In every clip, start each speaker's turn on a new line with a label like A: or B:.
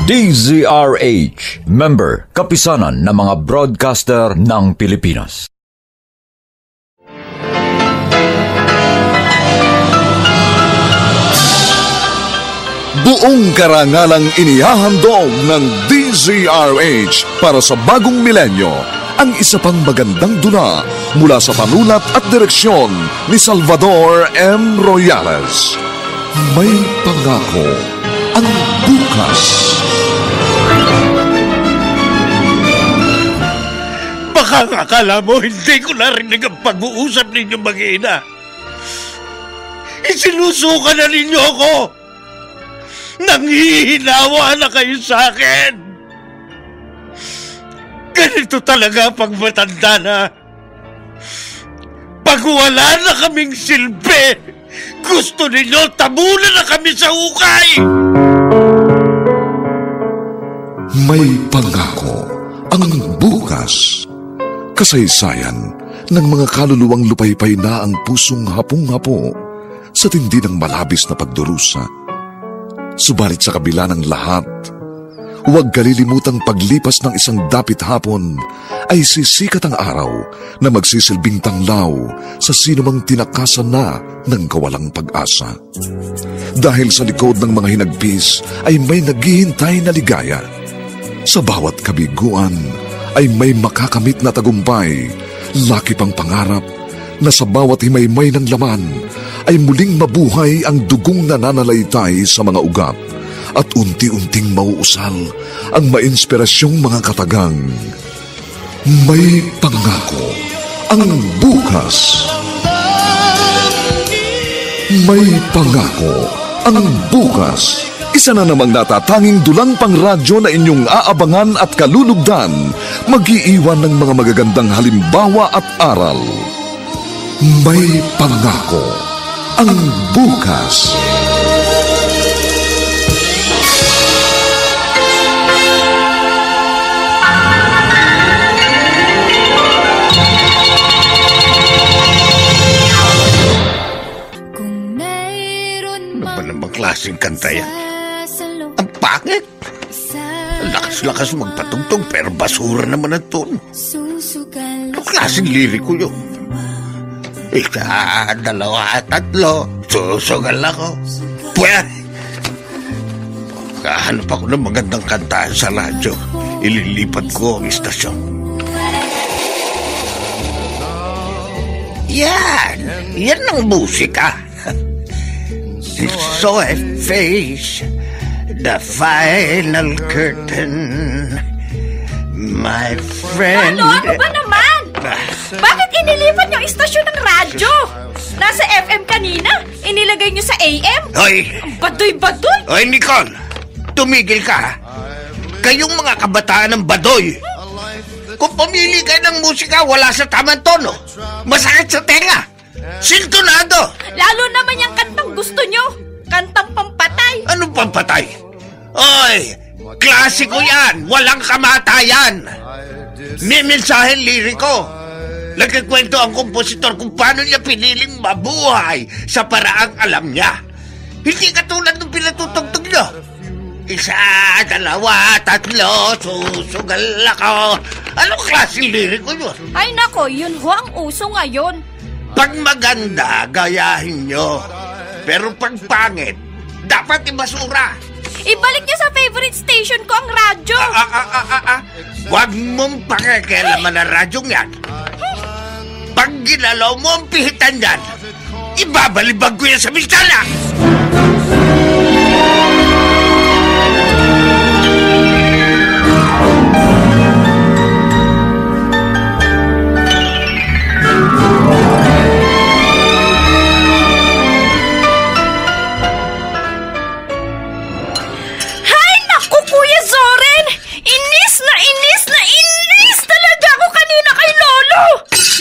A: DZRH, member, kapisanan ng mga broadcaster ng Pilipinas.
B: Buong karangalang inihahandog ng DZRH para sa bagong milenyo ang isa pang magandang dula mula sa panulat at direksyon ni Salvador M. Royales. May pangako ang bukas.
C: Baka akala mo hindi ko narinig ang pag-uusap ninyo mag-ina. Isinusuka na ninyo ako. Nanghihinawa na kayo sa akin. Ganito talaga pag matanda na. Pag wala na kaming silbi, gusto ninyo tabunan na kami sa hukay.
B: May pangako ang bukas. Kasaysayan ng mga kaluluwang lupaypay na ang pusong hapong-hapo sa tindi ng malabis na pagdurusa. Subalit sa kabila ng lahat, huwag kalilimutang paglipas ng isang dapit hapon ay sisikat ang araw na magsisilbing tanglaw sa sinumang tinakasan na ng kawalang pag-asa. Dahil sa likod ng mga hinagpis ay may naghihintay na ligaya. Sa bawat kabiguan ay may makakamit na tagumpay, laki pang pangarap na sa bawat himaymay ng laman ay muling mabuhay ang dugong nananalaytay sa mga ugat at unti-unting mauusal ang mainspirasyong mga katagang. May pangako ang bukas. May pangako ang bukas. Isa na namang natatanging dulang pangradyo na inyong aabangan at kalulugdan, mag-iiwan ng mga magagandang halimbawa at aral. May pangako ang bukas.
C: Ano ba namang klaseng kanta yan? Ang pangit! Ang lakas-lakas magpatugtog pero basura naman ang tono. Ang klaseng liriko yun. Isa, dalawa, tatlo, susugal ako. Pwede! Kahanap ako ng magandang kantaan sa radyo. Ililipat ko ang istasyon. Yan! Yan ang musika. So I face the final curtain. My friend...
D: Ano ba naman? Bakit inilipat niyo istasyon ng radyo? Nasa FM kanina, inilagay niyo sa AM?
C: Hoy!
D: Baduy-baduy!
C: Hoy, Nicole! Tumigil ka, ha? Kayong mga kabataan ng badoy. Kung pumili kayo ng musika wala sa tamang tono, masakit sa tenga. Sintonado!
D: Lalo naman yung kantang gusto niyo. Kantang pampatay.
C: Anong pampatay? Oy! Klasiko yan! Walang kamatayan! May mensahen liriko. Nagkikwento ang kompositor kung paano niya piniling mabuhay sa paraang alam niya. Hindi katulad ng pinatutugtog niyo. Isa, dalawa, tatlo, susugal ako. Anong klaseng liriko yun?
D: Ay nako, yun ho ang uso ngayon.
C: Pag maganda, gayahin nyo. Pero pag pangit, dapat ibasura.
D: Ibalik niyo sa favorite station ko ang radyo.
C: Huwag mong pakikialaman ang radyong yan. Pag ginalaw mo ang pihitan yan, ibabalibag ko yan sa bintana.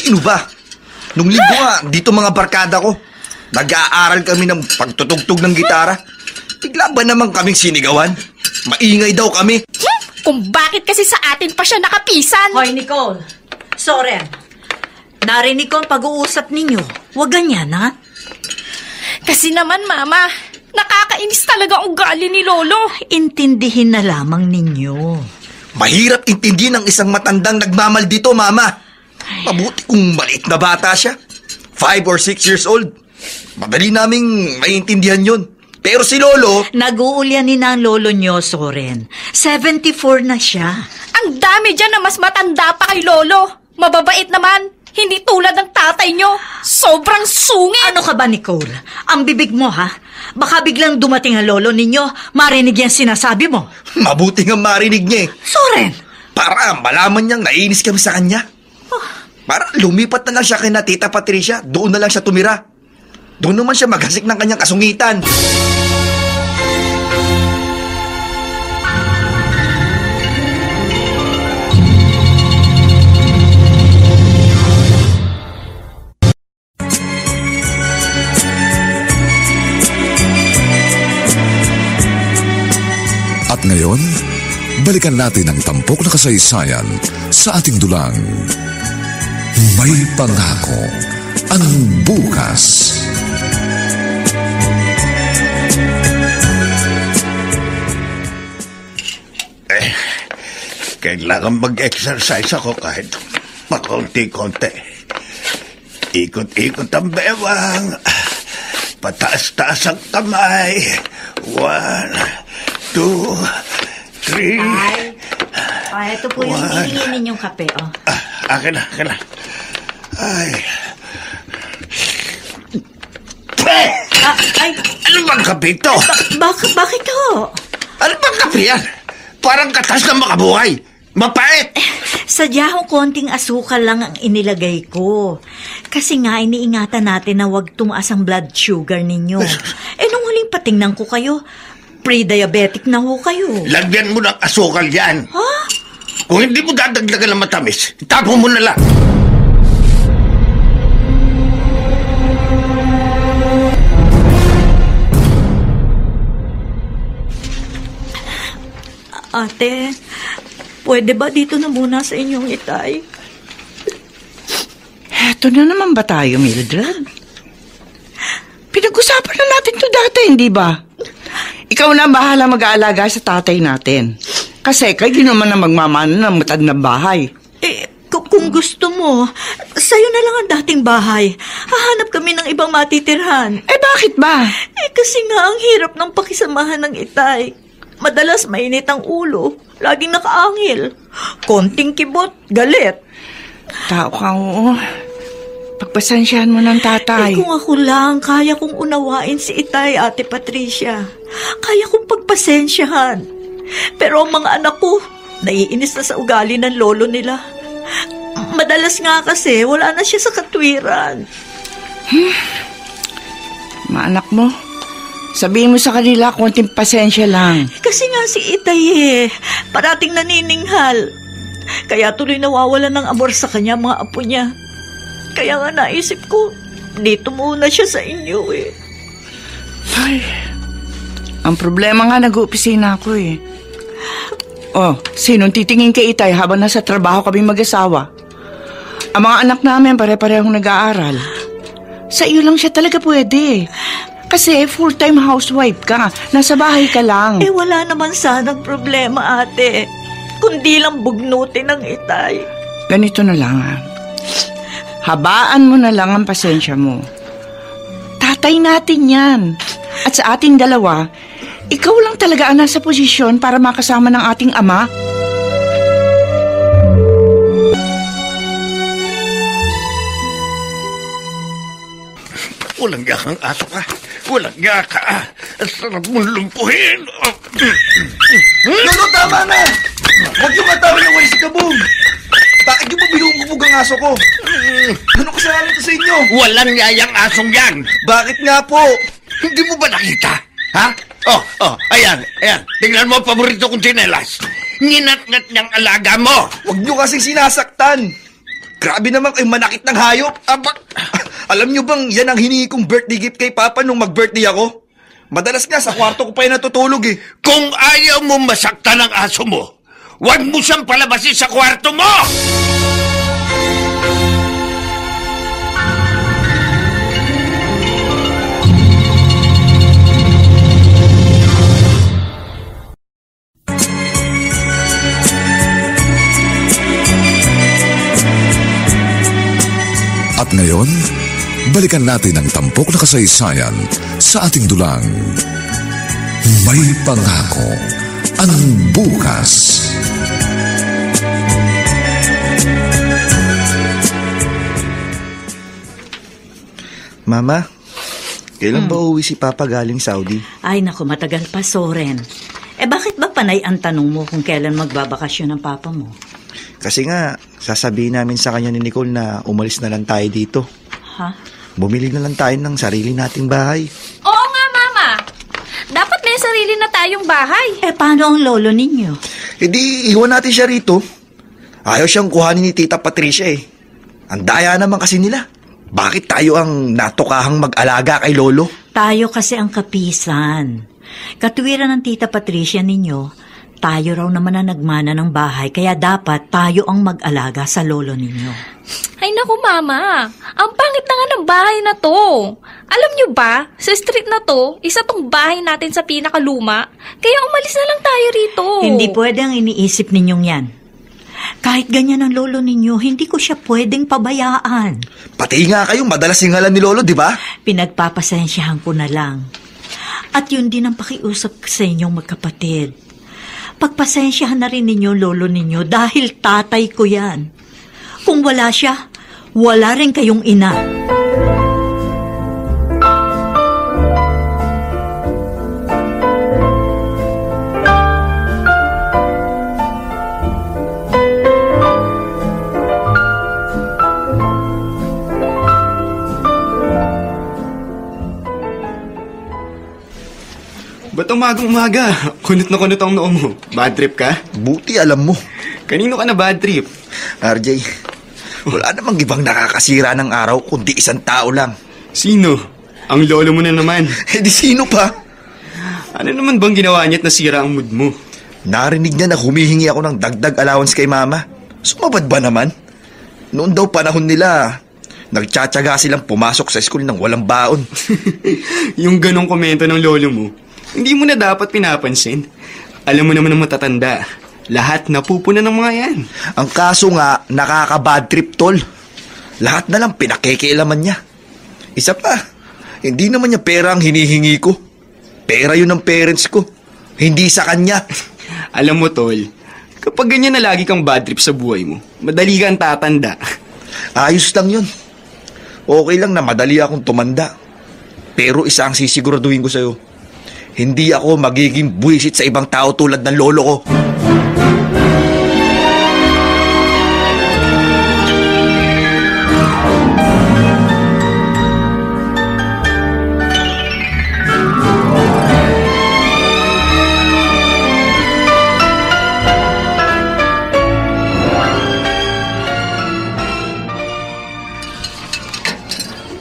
E: Sino ba? Nung linggo nga, dito mga barkada ko. Nag-aaral kami ng pagtutugtog ng gitara. Bigla ba naman kaming sinigawan? Maingay daw kami.
D: Kung bakit kasi sa atin pa siya nakapisan.
F: Hoy, Nicole. Soren. Narinig ko ang pag-uusap ninyo. Huwag ganyan, ha?
D: Kasi naman, Mama, Nakakainis talaga ang ugali ni Lolo.
F: Intindihin na lamang ninyo.
E: Mahirap intindihin ng isang matandang nagmamaldito, Mama. Mabuti kung maliit na bata siya. 5 or 6 years old. Madali naming maintindihan yun. Pero si Lolo...
F: Nag-uulyanin na ang lolo nyo, Soren. 74 na siya.
D: Ang dami dyan na mas matanda pa kay Lolo. Mababait naman. Hindi tulad ng tatay nyo. Sobrang sungit.
F: Ano ka ba, Nicole? Ang bibig mo, ha? Baka biglang dumating ang lolo ninyo, marinig yan sinasabi mo.
E: Mabuti nga marinig niya eh.
F: Soren!
E: Para malaman niyang naiinis kami sa kanya. Para lumipat na lang siya kay na Tita Patricia. Doon na lang siya tumira. Doon naman siya maghasik ng kanyang kasungitan.
B: At ngayon, balikan natin ang tampok na kasaysayan sa ating dulang. May pangako ang bukas.
C: Kailangan mag-exercise ako kahit pakonti-konti. Ikot-ikot ang bewang. Pataas-taas ang kamay. 1, 2, 3.
F: Ito po yung hihingin ninyong kape, oh.
C: Akin na. Ay.
F: Ay,
C: Ano bang kape ito?
F: bakit ho?
C: Ano bang kape yan? Parang katas na makabuhay. Mapait.
F: Sadya ho konting asukal lang ang inilagay ko. Kasi nga iniingatan natin na wag tumaas ang blood sugar ninyo. Nung huling patingnan ko kayo, pre-diabetic na ho kayo.
C: Lagyan mo ng asukal yan.
F: Ha?
C: Kung hindi mo dadagdagan ng matamis, itapon mo na lang.
F: Ate, pwede ba dito na muna sa inyong itay?
G: Eto na naman ba tayo, Mildred? Pinag-usapan na natin to dati, hindi ba? Ikaw na bahala mag-aalaga sa tatay natin. Kasi kayo naman na magmamana ng matag na bahay.
F: Kung gusto mo, sa'yo na lang ang dating bahay. Hahanap kami ng ibang matitirhan.
G: Bakit ba?
F: Kasi nga ang hirap ng pakisamahan ng itay. Madalas mainit ang ulo. Laging nakaangil. Konting kibot, galit.
G: Tao ka, oo. Pagpasensyahan mo ng tatay.
F: Kung ako lang, kaya kong unawain si itay, Ate Patricia. Kaya kong pagpasensyahan. Pero ang mga anak ko, naiinis na sa ugali ng lolo nila. Madalas nga kasi, wala na siya sa katwiran.
G: Mga anak mo, sabihin mo sa kanila, konting pasensya lang.
F: Kasi nga si itay parating nanininghal. Kaya tuloy nawawalan ng amor sa kanya mga apo niya. Kaya nga naisip ko, dito muna siya sa inyo
G: Ay, ang problema nga nag-uopisina ako sinong titingin kay itay habang nasa trabaho kami mag-asawa? Ang mga anak namin pare-parehong nag-aaral. Sa iyo lang siya talaga pwede. Kasi full-time housewife ka. Nasa bahay ka lang.
F: Wala naman sanang problema, ate. Kundi lang bugnutin ng itay.
G: Ganito na lang, habaan mo na lang ang pasensya mo. Tatay natin yan. At sa ating dalawa, ikaw lang talaga ang nasa posisyon para makasama ng ating ama.
C: Walang yakang aso ka. Walang yaka. Ang sarap mong lumpuhin.
E: Lolo, tama na! Huwag yung matawin ng walis kabog. Bakit yung mabinubugbog ang aso ko? Ano kasalanan ko sa inyo?
C: Walang yayang asong yan.
E: Bakit nga po?
C: Hindi mo ba nakita? Ha? Ayan. Tingnan mo ang paborito kong tsinelas. Nginat-ngat niyang alaga mo.
E: Huwag nyo kasing sinasaktan. Grabe naman kayo manakit ng hayop. Alam nyo bang yan ang hiningi kong birthday gift kay Papa nung mag-birthday ako? Madalas nga sa kwarto ko pa yung natutulog
C: Kung ayaw mo masaktan ang aso mo, huwag mo siyang palabasin sa kwarto mo!
B: balikan natin ang tampok na kasaysayan sa ating dulang. May pangako ang bukas.
E: Mama, kailan ba uuwi si Papa galing Saudi?
F: Ay, naku, matagal pa, Soren. Bakit ba panay ang tanong mo kung kailan magbabakasyon ang papa mo?
E: Kasi nga, sasabihin namin sa kanya ni Nicole na umalis na lang tayo dito.
F: Ha?
E: Bumili na lang tayo ng sarili nating bahay.
D: Oo nga, Mama. Dapat may sarili na tayong bahay.
F: Paano ang lolo ninyo?
E: Di, iwan natin siya rito. Ayaw siyang kuhanin ni Tita Patricia eh. Ang daya naman kasi nila. Bakit tayo ang natukahang mag-alaga kay Lolo?
F: Tayo kasi ang kapisan. Katuwiran ng Tita Patricia ninyo, tayo raw naman ang nagmana ng bahay, kaya dapat tayo ang mag-alaga sa lolo ninyo.
D: Ay naku, Mama. Ang pangit na nga ng bahay na to. Alam niyo ba, sa street na to, isa tong bahay natin sa pinakaluma. Kaya umalis na lang tayo rito.
F: Hindi pwede ang iniisip ninyong yan. Kahit ganyan ang lolo ninyo, hindi ko siya pwedeng pabayaan.
E: Pati nga kayo, madalas singalan ni Lolo, di ba?
F: Pinagpapasensyahan ko na lang. At yun din ang pakiusap sa inyong magkapatid. Pagpasensyahan na rin ninyo lolo ninyo dahil tatay ko yan. Kung wala siya, wala rin kayong ina.
H: Ba't umagang-umaga? Kunot na kunot ang noo mo. Bad trip ka?
E: Buti alam mo.
H: Kanino ka na bad trip?
E: RJ, wala namang ibang nakakasira ng araw kundi isang tao lang.
H: Sino? Ang lolo mo na naman.
E: Di sino pa?
H: Ano naman bang ginawa niya at nasira ang mood mo?
E: Narinig niya na humihingi ako ng dagdag allowance kay Mama. Sumabad ba naman? Noon daw panahon nila, nagtsatsaga silang pumasok sa school ng walang baon.
H: Yung ganong komento ng lolo mo, hindi mo na dapat pinapansin. Alam mo naman ng matatanda, lahat napupuna ng mga yan.
E: Ang kaso nga, nakaka-bad trip, tol. Lahat na lang pinakikialaman niya. Isa pa, hindi naman niya pera ang hinihingi ko. Pera yun ng parents ko, hindi sa kanya.
H: Alam mo, tol, kapag ganyan na lagi kang bad trip sa buhay mo, madali kang tatanda.
E: Ayos lang yun. Okay lang na madali akong tumanda. Pero isa ang sisiguraduhin ko sa'yo. Hindi ako magiging buwisit sa ibang tao tulad ng lolo ko.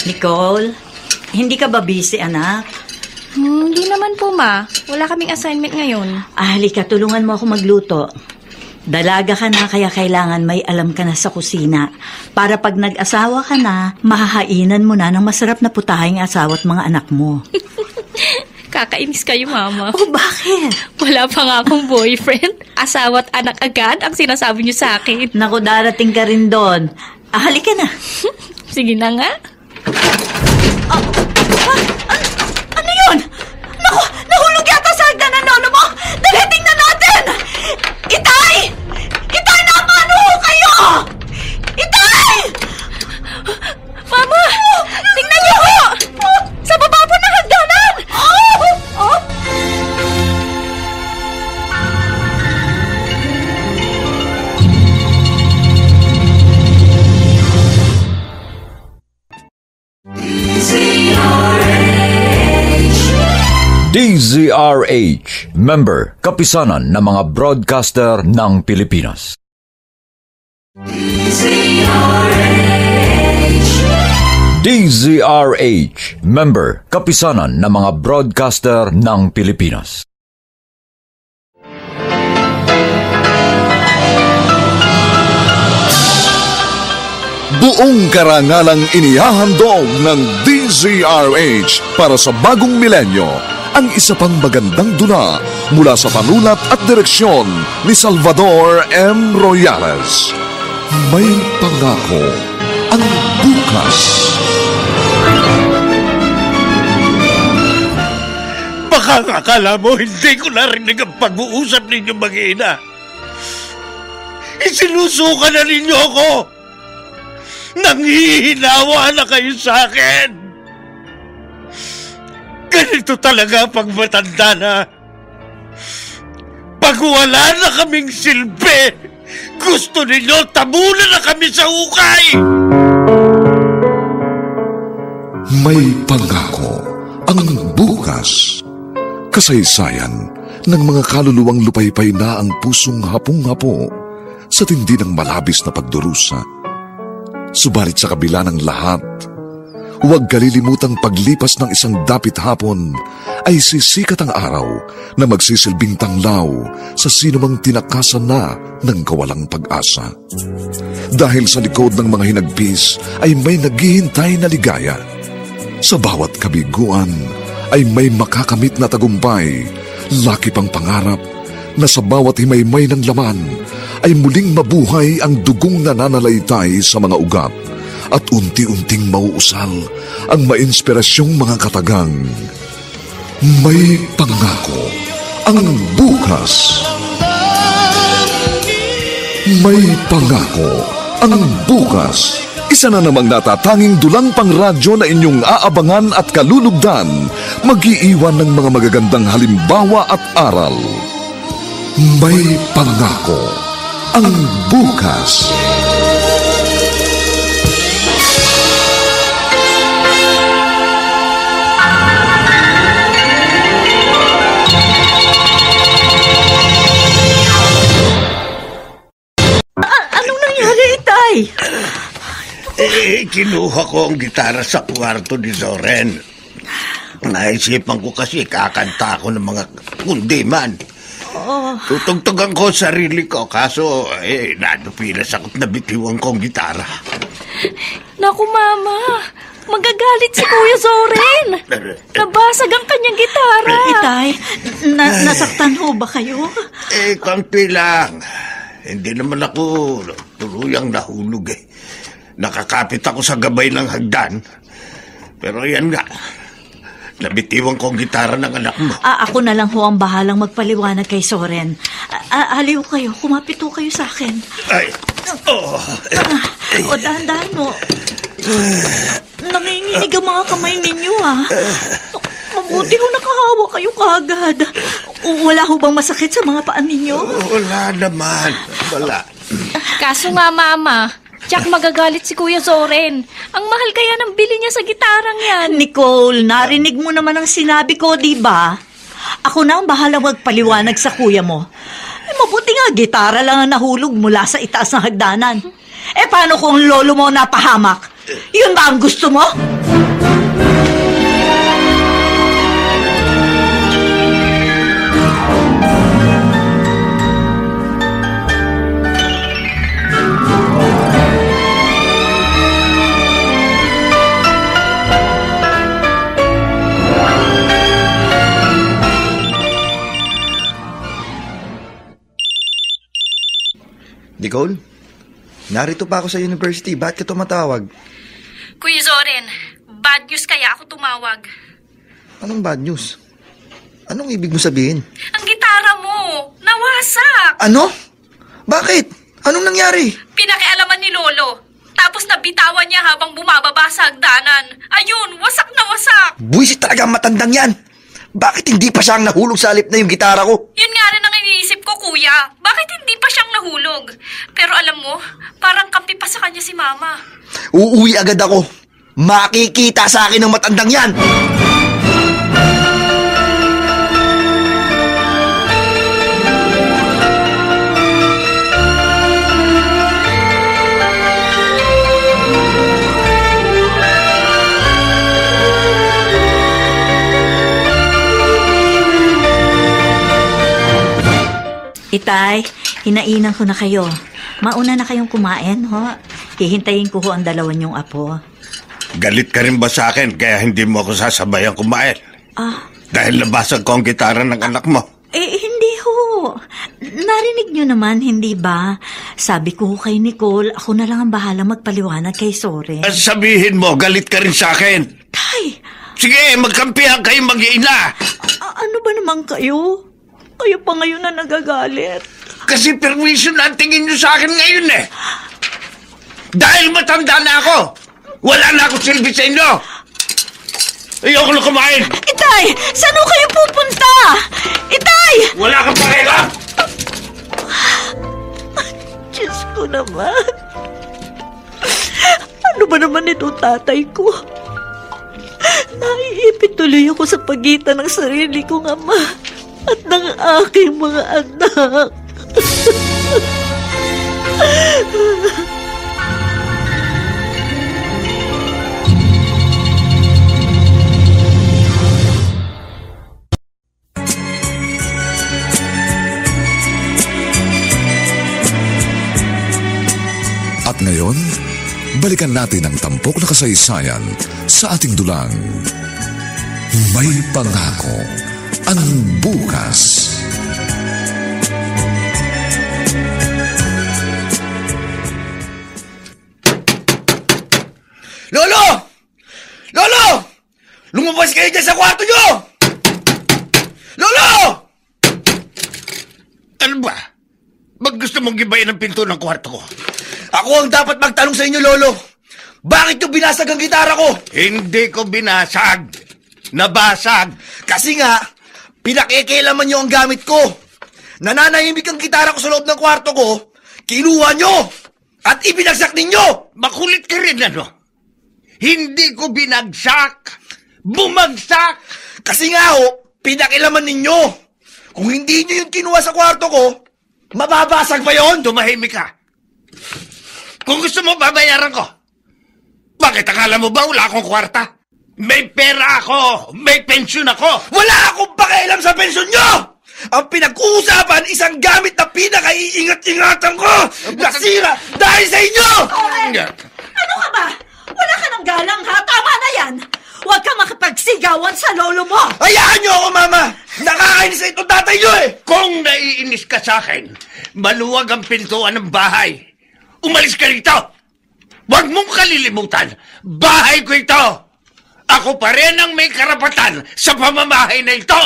F: Nicole, hindi ka ba busy, anak?
D: Hindi naman po, Ma. Wala kaming assignment ngayon.
F: Halika, tulungan mo ako magluto. Dalaga ka na, kaya kailangan may alam ka na sa kusina. Para pag nag-asawa ka na, mahahainan mo na ng masarap na putahing asawa at mga anak mo.
D: Kakainis kayo, Mama.
F: Oh, bakit?
D: Wala pa nga akong boyfriend. Asawa at anak agad ang sinasabi niyo sa akin.
F: Naku, darating ka rin doon. Halika na.
D: Sige na nga.
F: Ano yun? Naku, nahulog yata sa hagdan ng lolo mo! Dali, tingnan natin! Itay! Itay, napano kayo? Itay!
D: Mama! Tingnan niyo ko! Sa baba po ng hagdanan!
A: DZRH, member, kapisanan ng mga broadcaster ng Pilipinas. DZRH, member, kapisanan ng mga broadcaster ng Pilipinas.
B: Buong karangalang inihahandog ng DZRH para sa bagong milenyo ang isa pang magandang dula mula sa panulat at direksyon ni Salvador M. Royales. May pangako ang bukas.
C: Baka akala mo hindi ko narinig ang pag-uusap ninyo mag-ina. Isinusuka na ninyo ako. Nanghihinawa na kayo sa akin. Ganito talaga pag matanda na. Pag wala na kaming silbi, gusto ninyo tabunan na kami sa hukay.
B: May pangako ang bukas. Kasaysayan ng mga kaluluwang lupaypay na ang pusong hapong-hapo sa tindi ng malabis na pagdurusa. Subalit sa kabila ng lahat, huwag kalilimutang paglipas ng isang dapit hapon ay sisikat ang araw na magsisilbing tanglaw sa sinumang tinakasan na ng kawalang pag-asa. Dahil sa likod ng mga hinagpis ay may naghihintay na ligaya. Sa bawat kabiguan ay may makakamit na tagumpay, laki pang pangarap na sa bawat himaymay ng laman ay muling mabuhay ang dugong nananalaytay sa mga ugat at unti-unting mauusal ang mainspirasyong mga katagang. May pangako ang bukas. May pangako ang bukas. Isa na namang natatanging dulang pangradyo na inyong aabangan at kalulugdan, mag-iiwan ng mga magagandang halimbawa at aral. May pangako ang bukas.
F: Anong nangyari, Itay?
C: Kinuha ko ang gitara sa kwarto ni Zoren. Naisipan ko kasi kakanta ko ng mga kundiman. Tutugtugan ko sarili ko, kaso nadupilas ako't nabitiwan ko ang gitara.
D: Naku, Mama. Magagalit si Kuya Zoren. Nabasag ang kanyang gitara.
F: Itay, nasaktan ho ba kayo?
C: Konti lang. Hindi naman ako tuluyang nahulog Nakakapit ako sa gabay ng hagdan. Pero yan nga, nabitiwan ko ang gitara ng anak mo.
F: Ako na lang ho ang bahalang magpaliwanag kay Soren. Aliw kayo, kumapit ho kayo sa akin. Dahan-dahan mo. Nanginginig ang mga kamay ninyo, Mabuti ho nakahawa kayo kaagad. Wala ho bang masakit sa mga paan ninyo?
C: Wala naman. Wala.
D: Kaso nga, Mama, Jack, magagalit si Kuya Zoren. Ang mahal kaya ng bili niya sa gitarang yan.
F: Nicole, narinig mo naman ang sinabi ko, di ba? Ako na ang bahala magpaliwanag sa kuya mo. Mabuti nga, gitara lang ang nahulog mula sa itaas ng hagdanan. Paano kung lolo mo napahamak? Yun ba ang gusto mo?
E: Nicole, narito pa ako sa university. Bakit ka tumatawag?
D: Kuya Zoren, bad news kaya ako tumawag.
E: Anong bad news? Anong ibig mo sabihin?
D: Ang gitara mo, nawasak.
E: Ano? Bakit? Anong nangyari?
D: Pinakialaman ni Lolo. Tapos nabitawan niya habang bumababa sa hagdanan. Ayun, wasak na wasak.
E: Buwisit talaga ang matandang yan. Bakit hindi pa siyang nahulog sa halip na yung gitara ko?
D: Yun nga rin ang iniisip ko, Kuya. Bakit hindi pa siyang nahulog? Pero alam mo, parang kampi pa sa kanya si Mama.
E: Uuwi agad ako. Makikita sa akin ng matandang yan.
F: Itay, hinainan ko na kayo. Mauna na kayong kumain, ho? Hihintayin ko ho ang dalawa niyong apo.
C: Galit ka rin ba sa akin kaya hindi mo ako sasabayan kumain? Dahil nabasag ko ang gitara ng anak mo.
F: Hindi ho. Narinig niyo naman, hindi ba? Sabi ko kay Nicole, ako na lang ang bahala magpaliwanag kay Soren.
C: Sabihin mo, galit ka rin sa akin.
F: Tay!
C: Sige, magkampihan kayo mag-iina.
F: Ano naman kayo? Kayo pa ngayon na nagagalit.
C: Kasi permission na ang tingin nyo sa akin ngayon eh. Dahil matanda na ako, wala na ako silbi sa inyo. Ayoko na kumain.
F: Itay! Saan ho kayo pupunta? Itay!
C: Wala kang pakialam.
F: Diyos ko naman. Ano ba naman ito, tatay ko? Naiipit tuloy ako sa pagitan ng sarili kong ama at ng aking mga anak.
B: At ngayon, balikan natin ang tampok na kasaysayan sa ating dulang. May pangako ang bukas.
C: Lolo! Lolo! Lumabas kayo dyan sa kwarto nyo! Lolo! Ano ba? Ba't gusto mong gibayin ang pinto ng kwarto ko?
E: Ako ang dapat magtanong sa inyo, Lolo. Bakit nyo binasag ang gitara ko?
C: Hindi ko binasag. Nabasag.
E: Kasi nga, pinakikialaman nyo ang gamit ko. Nananahimik ang gitara ko sa loob ng kwarto ko, kinuha nyo at ibinagsak ninyo.
C: Makulit ka rin, ano? Hindi ko binagsak. Bumagsak.
E: Kasi nga pinakialaman ninyo. Kung hindi nyo yung kinuha sa kwarto ko, mababasag ba yun?
C: Tumahimik ka. Kung gusto mo, babayaran ko. Bakit akala mo ba wala akong kwarta? May pera ako. May pensyon ako.
E: Wala akong pakialam sa pensyon nyo! Ang pinag-uusapan, isang gamit na pinaka-iingat-ingatan ko! Nasira dahil sa inyo!
F: Ano ka ba? Wala ka ng galang, ha? Tama na yan! Huwag ka makipagsigawan sa lolo mo!
E: Hayaan nyo ako, Mama! Nakakainis na itong tatay nyo eh!
C: Kung naiinis ka sa akin, maluwag ang pintuan ng bahay. Umalis ka rito! Huwag mong kalilimutan, bahay ko ito! Ako pa rin ang may karapatan sa pamamahay na ito!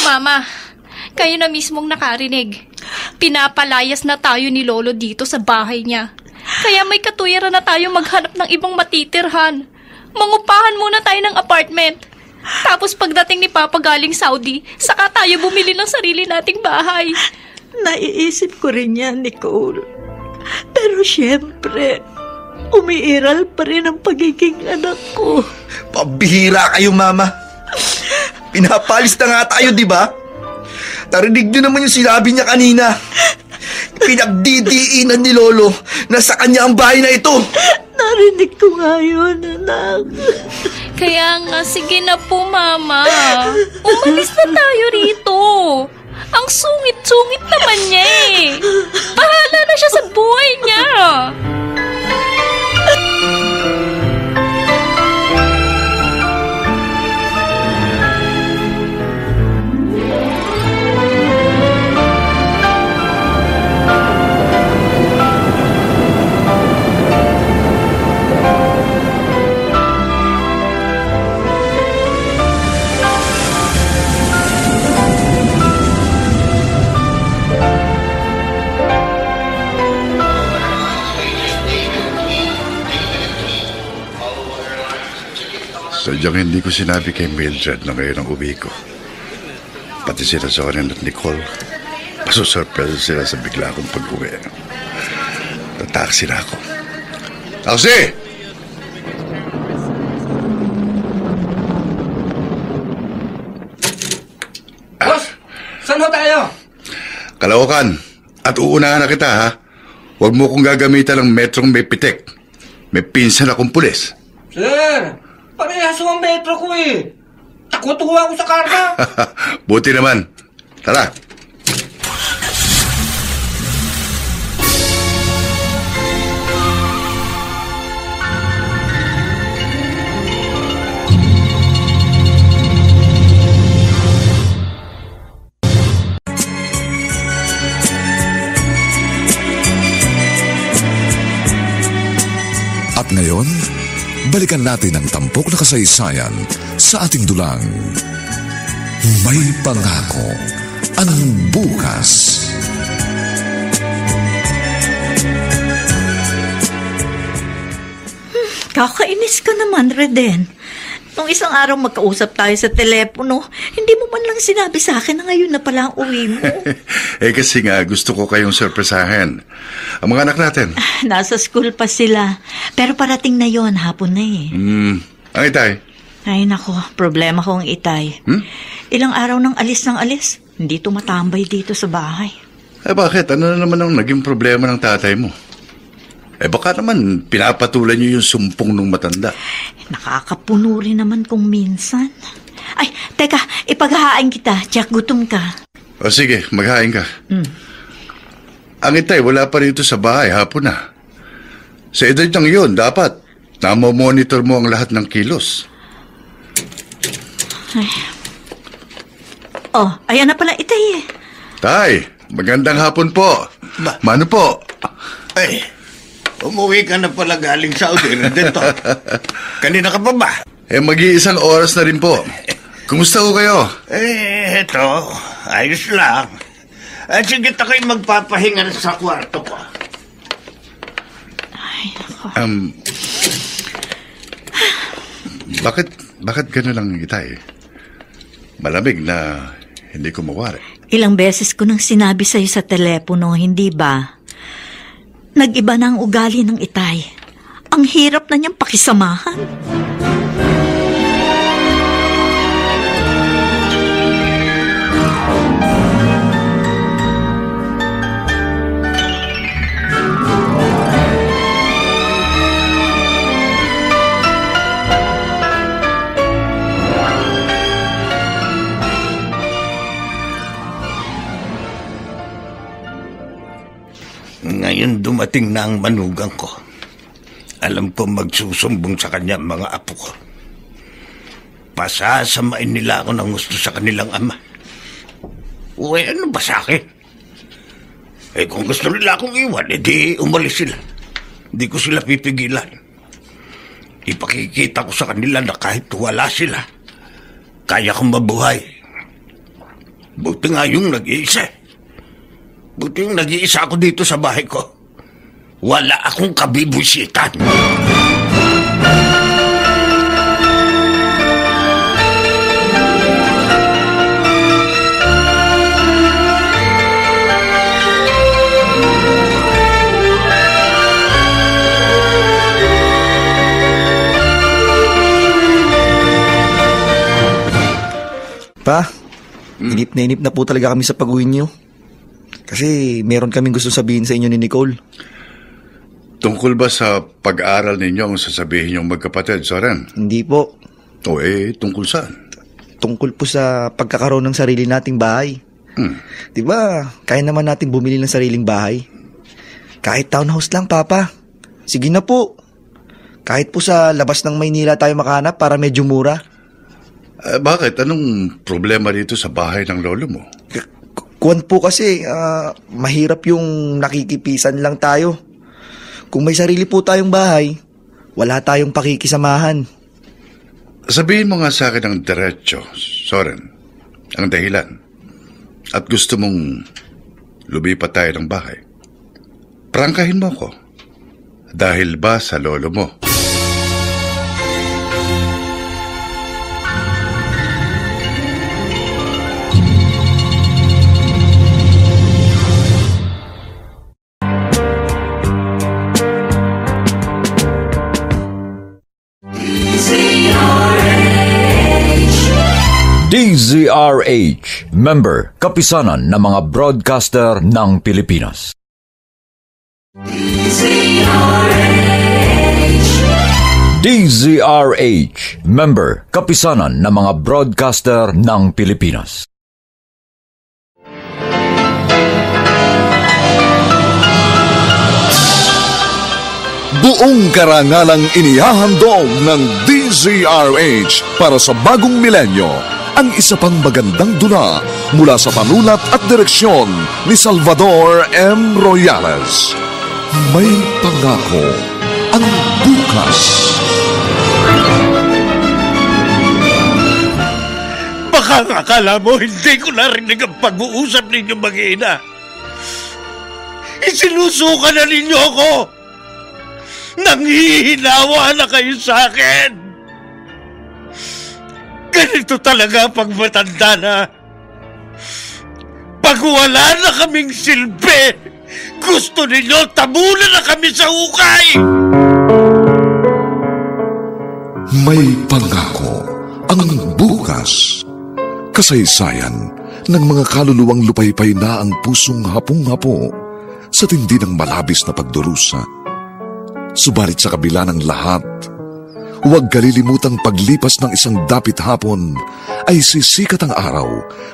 D: Mama, kayo na mismong nakarinig. Pinapalayas na tayo ni Lolo dito sa bahay niya. Kaya may katuwiran na tayo maghanap ng ibang matitirhan. Mangupahan muna tayo ng apartment. Tapos pagdating ni Papa galing Saudi, saka tayo bumili ng sarili nating bahay.
F: Naiisip ko rin yan, Nicole. Pero siyempre, umiiral pa rin ang pagiging anak ko.
E: Pabihira kayo, Mama. Pinapalis na nga tayo, di ba? Narinig nyo naman yung sinabi niya kanina. Pinagdidiinan ni Lolo na sa kanya ang bahay na ito.
F: Narinig ko nga yun, anak.
D: Kaya nga, sige na po, Mama. Umalis na tayo rito. Ang sungit-sungit naman niya eh. Bahala na siya sa buhay niya.
I: Sadyang hindi ko sinabi kay Mildred na ngayon ang uwi ko. Pati sila Soren at Nicole. Masusurpresa sila sa bigla akong pag-uwi. Tataksi na ako. Taksi!
J: Boss, saan ho tayo?
I: Caloocan. At uunahan na kita, ha? Huwag mo kong gagamitan ng metrong may pitik. May pinsan akong pulis.
J: Sir, parehas ang metro ko eh. Takot ako sa karga.
I: Buti naman. Tara.
B: Ngayon, balikan natin ang tampok na kasaysayan sa ating dulang. May pangako ang bukas.
F: Kakainis ka naman, Reden. Nung isang araw magkausap tayo sa telepono, hindi mo man lang sinabi sa akin na ngayon na pala ang uwi mo.
I: Kasi nga, gusto ko kayong surpresahin. Ang mga anak natin.
F: Nasa school pa sila. Pero parating na yon, hapon na eh.
I: Ang itay?
F: Ay nako, problema ko ang itay. Ilang araw nang alis ng alis. Hindi tumatambay dito sa bahay.
I: Bakit? Ano na naman ang naging problema ng tatay mo? Baka naman pinapatulan niyo yung sumpong nung matanda.
F: Nakakapuno rin naman kung minsan. Ay, teka, ipaghahain kita. Jack, gutom ka.
I: O sige, maghain ka. Ang itay, wala pa rito sa bahay, hapon na. Sa edad niyang yun, dapat namomonitor mo ang lahat ng kilos.
F: Ay. Oh, ayan na pala itay eh.
I: Tay, magandang hapon po. Mano po?
C: Ay, umuwi ka na pala galing Saudi dito. Kanina ka pa ba?
I: Mag-iisang oras na rin po. Kumusta ko kayo?
C: Eto, ayos lang. Sige, tako'y magpapahinga sa kwarto ko.
F: Ay, nako.
I: Bakit gano'n lang itay? Malamig na hindi ko mawari.
F: Ilang beses ko nang sinabi sa'yo sa telepono, hindi ba? Nag-iba na ang ugali ng itay. Ang hirap na niyang pakisamahan.
C: Ngayon dumating na ang manugang ko. Alam ko magsusumbong sa kanya mga apo ko. Pasasamain nila ako ng gusto sa kanilang ama. Ano ba sa akin? Kung gusto nila akong iwan, edi umalis sila. Hindi ko sila pipigilan. Ipakikita ko sa kanila na kahit wala sila, kaya kong mabuhay. Buti nga yung nag-iisa. Buti yung nag-iisa ako dito sa bahay ko. Wala akong kabibusitan.
K: Pa, inip na po talaga kami sa pag-uwi niyo. Kasi meron kaming gusto sabihin sa inyo ni Nicole.
I: Tungkol ba sa pag-aaral ninyo ang sasabihin niyong magkapatid, Soren?
K: Hindi po.
I: Tungkol saan?
K: Tungkol po sa pagkakaroon ng sarili nating bahay. Diba, kaya naman natin bumili ng sariling bahay. Kahit townhouse lang, Papa. Sige na po. Kahit po sa labas ng Maynila tayo makahanap para medyo mura.
I: Bakit? Anong problema dito sa bahay ng lolo mo?
K: Kuwan po kasi, mahirap yung nakikipisan lang tayo. Kung may sarili po tayong bahay, wala tayong pakikisamahan.
I: Sabihin mo nga sa akin ang diretso, Soren, ang dahilan. At gusto mong lumipat tayo ng bahay. Prangkahin mo ko. Dahil ba sa lolo mo?
A: DZRH, member, kapisanan ng mga broadcaster ng Pilipinas. DZRH, member, kapisanan ng mga broadcaster ng Pilipinas.
B: Buong karangalang inihahandog ng DZRH para sa bagong milenyo. Ang isa pang magandang dula mula sa panulat at direksyon ni Salvador M. Royales. May pangako ang bukas.
C: Baka akala mo hindi ko narinig ang pag-uusap ninyo mag-ina. Isinusuka na ninyo ako. Nanghihinawa na kayo sa akin. Ganito talaga pag matanda na. Pag wala na kaming silbi, gusto ninyo tabunan na kami sa hukay.
B: May pangako ang bukas. Kasaysayan ng mga kaluluwang lupaypay na ang pusong hapong-hapo sa tindi ng malabis na pagdurusa. Subalit sa kabila ng lahat, huwag kalilimutang paglipas ng isang dapit hapon ay sisikat ang araw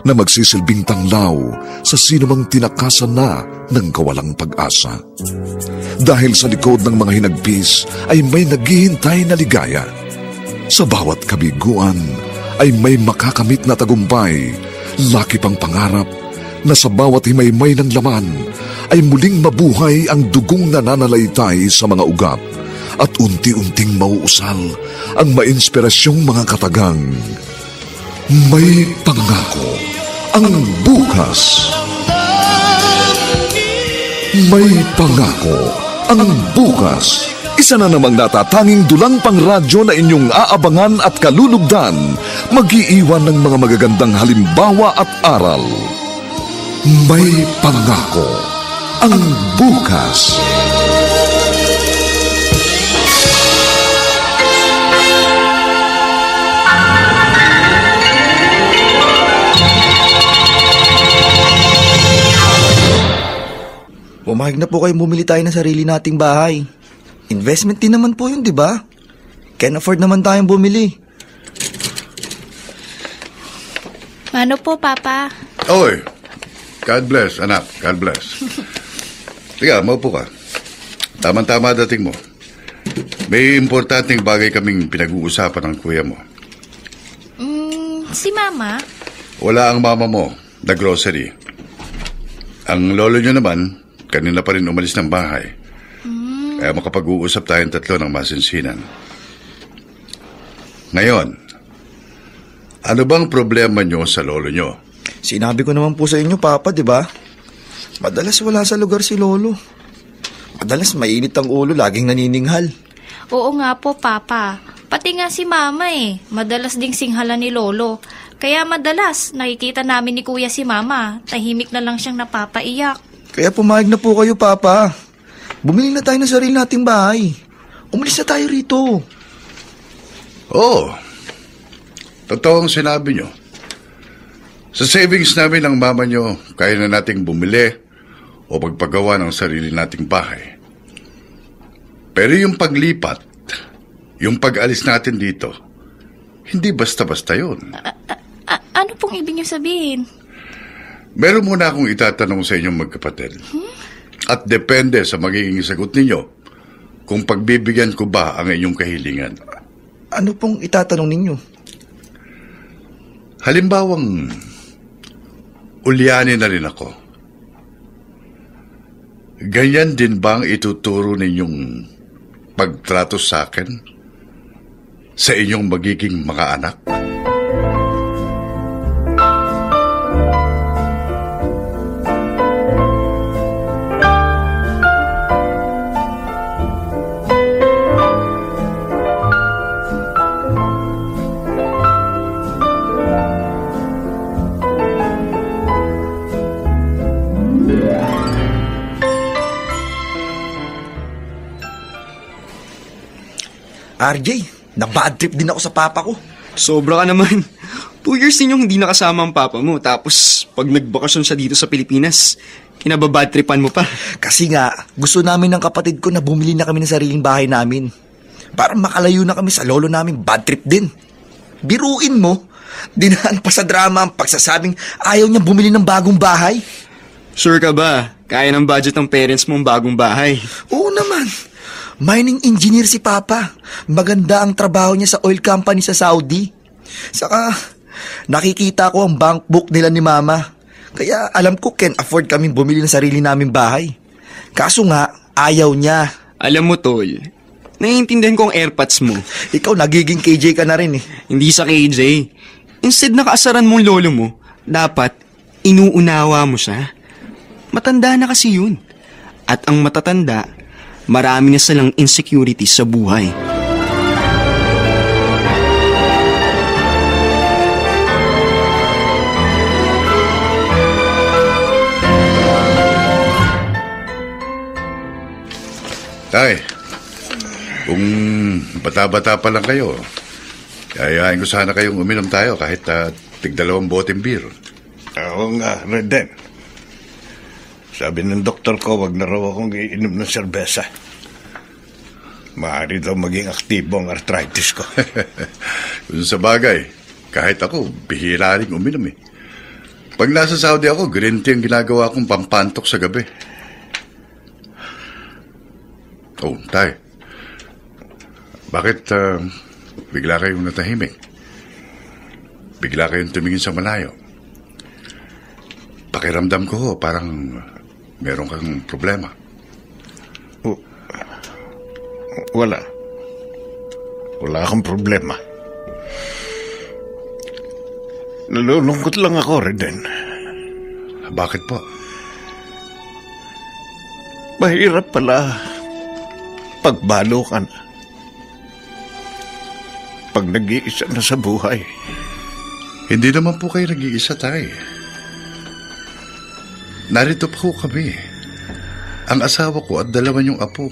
B: na magsisilbing tanglaw sa sinumang tinakasan na ng kawalang pag-asa. Dahil sa likod ng mga hinagpis ay may naghihintay na ligaya. Sa bawat kabiguan ay may makakamit na tagumpay, laki pang pangarap na sa bawat himaymay ng laman ay muling mabuhay ang dugong nananalaytay sa mga ugat at unti-unting mauusal ang mainspirasyong mga katagang. May pangako ang bukas. May pangako ang bukas. Isa na namang natatanging dulang pangradyo na inyong aabangan at kalulugdan, mag-iiwan ng mga magagandang halimbawa at aral. May pangako ang bukas.
K: Pumayag na po kayo bumili tayo ng sarili nating bahay. Investment din naman po yun, di ba? Can afford naman tayong bumili.
D: Ano po, Papa?
I: Oy, God bless, anak. God bless. Tiga, maupo ka. Tama-tama dating mo. May importanteng bagay kaming pinag-uusapan ng kuya mo.
D: Si Mama?
I: Wala ang mama mo na grocery. Ang lolo nyo naman, kanina pa rin umalis ng bahay. Kaya makapag-uusap tayong tatlo ng masinsinan. Ngayon, ano bang problema nyo sa lolo nyo?
K: Sinabi ko naman po sa inyo, Papa, di ba? Madalas wala sa lugar si Lolo. Madalas mainit ang ulo, laging nanininghal.
D: Oo nga po, Papa. Pati nga si Mama madalas ding singhala ni Lolo. Kaya madalas nakikita namin ni Kuya si Mama, tahimik na lang siyang napapaiyak.
K: Kaya pumayag na po kayo, Papa. Bumili na tayo ng sarili nating bahay. Umalis na tayo rito.
I: Oo. Totoo ang sinabi nyo. Sa savings namin ng mama nyo, kaya na nating bumili o magpagawa ng sarili nating bahay. Pero yung paglipat, yung pag-alis natin dito, hindi basta-basta yun.
D: Ano pong ibig niyo sabihin?
I: Meron muna akong itatanong sa inyong magkapatid. At depende sa magiging sagot ninyo kung pagbibigyan ko ba ang inyong kahilingan.
K: Ano pong itatanong ninyo?
I: Halimbawang, ulyanin na rin ako. Ganyan din ba ang ituturo ninyong pagtrato sa akin? Sa inyong magiging mga anak?
K: RJ, na-bad trip din ako sa papa ko.
H: Sobra ka naman. 2 years din yung hindi nakasama ang papa mo. Tapos, pag nagbakasyon siya dito sa Pilipinas, kinababad tripan mo pa.
K: Kasi nga, gusto namin ng kapatid ko na bumili na kami ng sariling bahay namin. Para makalayo na kami sa lolo namin, bad trip din. Biruin mo, dinaan pa sa drama ang pagsasabing ayaw niya bumili ng bagong bahay.
H: Sure ka ba? Kaya ng budget ng parents mo ang bagong bahay?
K: Oo naman. Mining engineer si Papa. Maganda ang trabaho niya sa oil company sa Saudi. Saka, nakikita ko ang bank book nila ni Mama. Kaya alam ko can afford kaming bumili ng sarili naming bahay. Kaso nga, ayaw niya.
H: Alam mo, Tol, Naiintindihan ko ang airpods mo.
K: Ikaw, nagiging KJ ka na rin eh.
H: Hindi sa KJ. Instead na kaasaran mo ang lolo mo, dapat inuunawa mo siya. Matanda na kasi yun. At ang matatanda, marami na silang insecurity sa buhay.
I: Tay, kung bata-bata pa lang kayo, yayain ko sana kayong uminom tayo kahit tig-2 boteng beer.
C: Oo nga, Reden. Sabi ng doktor ko, wag na raw akong iinom ng serbesa. Maaari daw maging aktibo ang arthritis ko.
I: Kung sa bagay, kahit ako, bihira rin uminom eh. Pag nasa Saudi ako, green tea ang ginagawa kong pampantok sa gabi. Oh, tay. Bakit bigla kayong natahimik? Bigla kayong tumingin sa malayo? Pakiramdam ko parang meron kang problema.
C: Wala. Wala akong problema. Nalulungkot lang ako, Reden.
I: Bakit po?
C: Mahirap pala pagbalo ka na. Pag nag-iisa na sa buhay.
I: Hindi naman po kayo nag-iisa, tay. Narito po kami. Ang asawa ko at 2 niyong apo.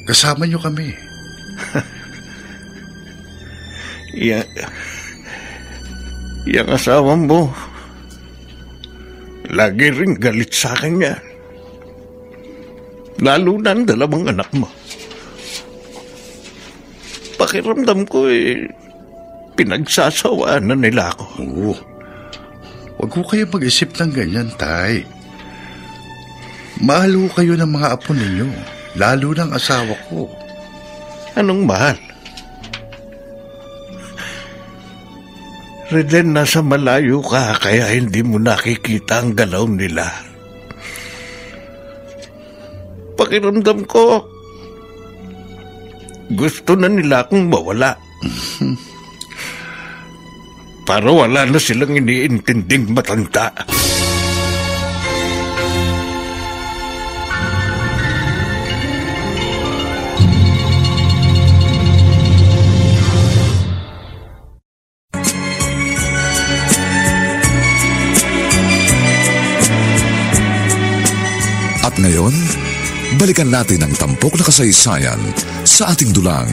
I: Kasama niyo kami.
C: Yang asawa mo, lagi ring galit sa akin yan. Lalo na ang 2 anak mo. Pakiramdam ko pinagsasawaan na nila ako.
I: Oo. Huwag ko kayo mag-isip ng ganyan, tay. Mahal ko kayo ng mga apo ninyo, lalo ng asawa ko.
C: Anong mahal? Reden, nasa malayo ka, kaya hindi mo nakikita ang galaw nila. Pakiramdam ko, gusto na nila akong mawala. Para wala na silang iniintinding matanda.
B: At ngayon, balikan natin ang tampok na kasaysayan sa ating dulang.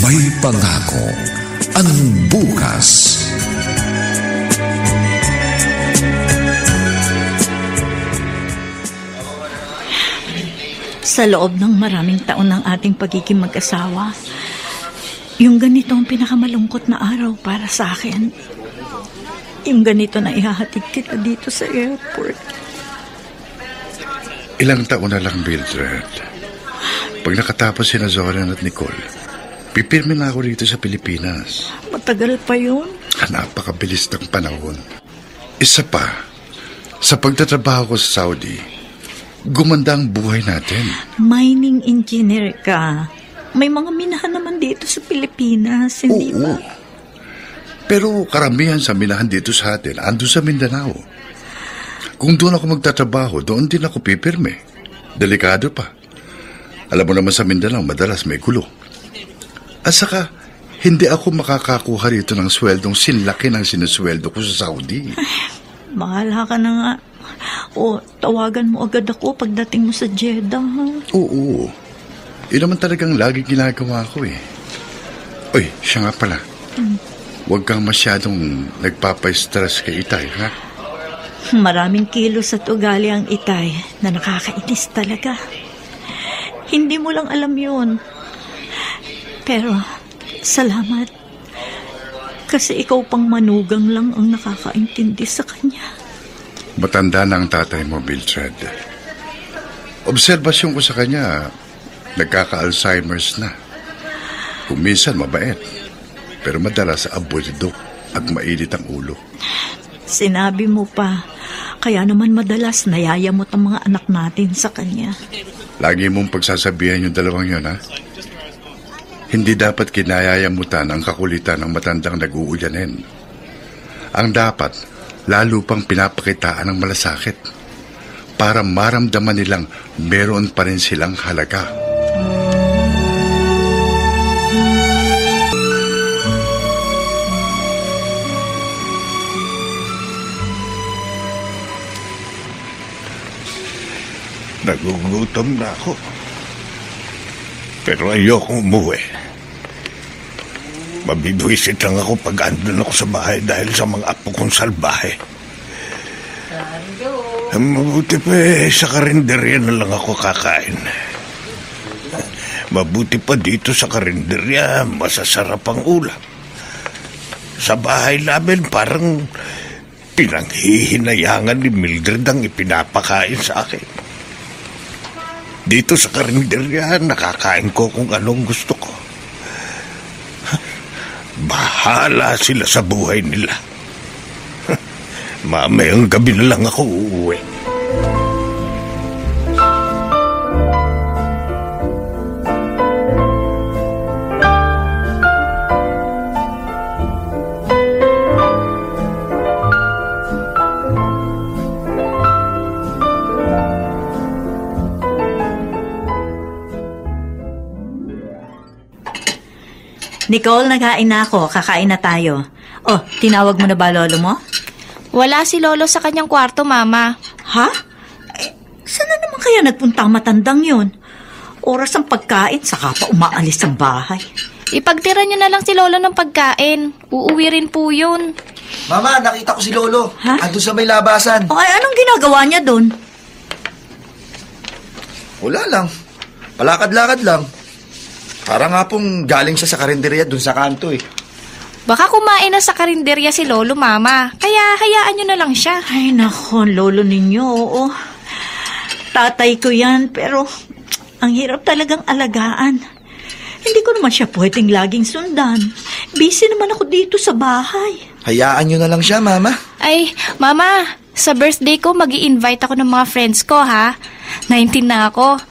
B: May pangako ang bukas.
F: Sa loob ng maraming taon ng ating pagiging mag-asawa, yung ganito ang pinakamalungkot na araw para sa akin. Yung ganito na ihahatid kita dito sa airport.
I: Ilang taon na lang, Mildred. Pag nakatapos sina Zoran at Nicole, pipirme na ako dito sa Pilipinas.
F: Matagal pa yun?
I: Napakabilis ng panahon. Isa pa, sa pagtatrabaho ko sa Saudi, gumanda ang buhay natin.
F: Mining engineer ka. May mga minahan naman dito sa Pilipinas, hindi ba?
I: Pero karamihan sa minahan dito sa atin, ando sa Mindanao. Kung doon ako magtatrabaho, doon din ako pipirme. Delikado pa. Alam mo naman sa Mindanao, madalas may gulo. At saka, hindi ako makakakuha rito ng sweldong sinlaki ng sinusweldo ko sa Saudi.
F: Bahala ka na nga. O, tawagan mo agad ako pagdating mo sa Jeddah.
I: Oo. Yun naman talagang lagi ginagawa ko eh. Uy, siya nga pala. Huwag kang masyadong nagpapa-stress kay Itay, ha?
F: Maraming kilos at ugali ang Itay na nakakainis talaga. Hindi mo lang alam yun. Pero, salamat. Kasi ikaw pang manugang lang ang nakakaintindi sa kanya.
I: Matanda na ang tatay mo, Mildred. Obserbasyon ko sa kanya, nagkaka-Alzheimer's na. Kung minsan mabait, pero madalas aburdo at mainit ang ulo.
F: Sinabi mo pa, kaya naman madalas nayayamot ang mga anak natin sa kanya.
I: Lagi mong pagsasabihan yung 2 yun, ha? Hindi dapat kinayayamutan ang kakulitan ng matandang nag-uuyanin. Ang dapat, lalo pang pinapakitaan ng malasakit para maramdaman nilang meron pa rin silang halaga.
C: Nagugutom na ako. Pero ayokong umuwi. Mabibwisit lang ako pag andun ako sa bahay dahil sa mga apo kong salbahe. Mabuti pa sa karinderya na lang ako kakain. Mabuti pa dito sa karinderya, masasarap ang ulam. Sa bahay namin parang pinanghihinayangan ni Mildred ang ipinapakain sa akin. Dito sa karinderya, nakakain ko kung anong gusto ko. Bahala sila sa buhay nila. Mamayang gabi na lang ako uuwi.
F: Nicole, naghain na ako. Kakain na tayo. Oh, tinawag mo na ba lolo mo?
D: Wala si Lolo sa kanyang kwarto, Mama.
F: Ha? Saan na naman kaya nagpunta ang matandang yun? Oras ang pagkain, saka pa umaalis ang bahay.
D: Ipagtira niyo na lang si Lolo ng pagkain. Uuwi rin po yun.
K: Mama, nakita ko si Lolo.
F: Ha?
K: Andun sa may labasan.
F: Okay, anong ginagawa niya doon?
K: Wala lang. Palakad-lakad lang. Para nga pong galing siya sa karinderya dun sa kanto eh.
D: Baka kumain na sa karinderya si Lolo, Mama. Kaya hayaan niyo na lang siya.
F: Ay, nako, lolo ninyo, oo. Tatay ko yan, pero ang hirap talagang alagaan. Hindi ko naman siya pwedeng laging sundan. Busy naman ako dito sa bahay.
K: Hayaan nyo na lang siya, Mama.
D: Ay, Mama, sa birthday ko mag-i-invite ako ng mga friends ko, ha? 19 na ako.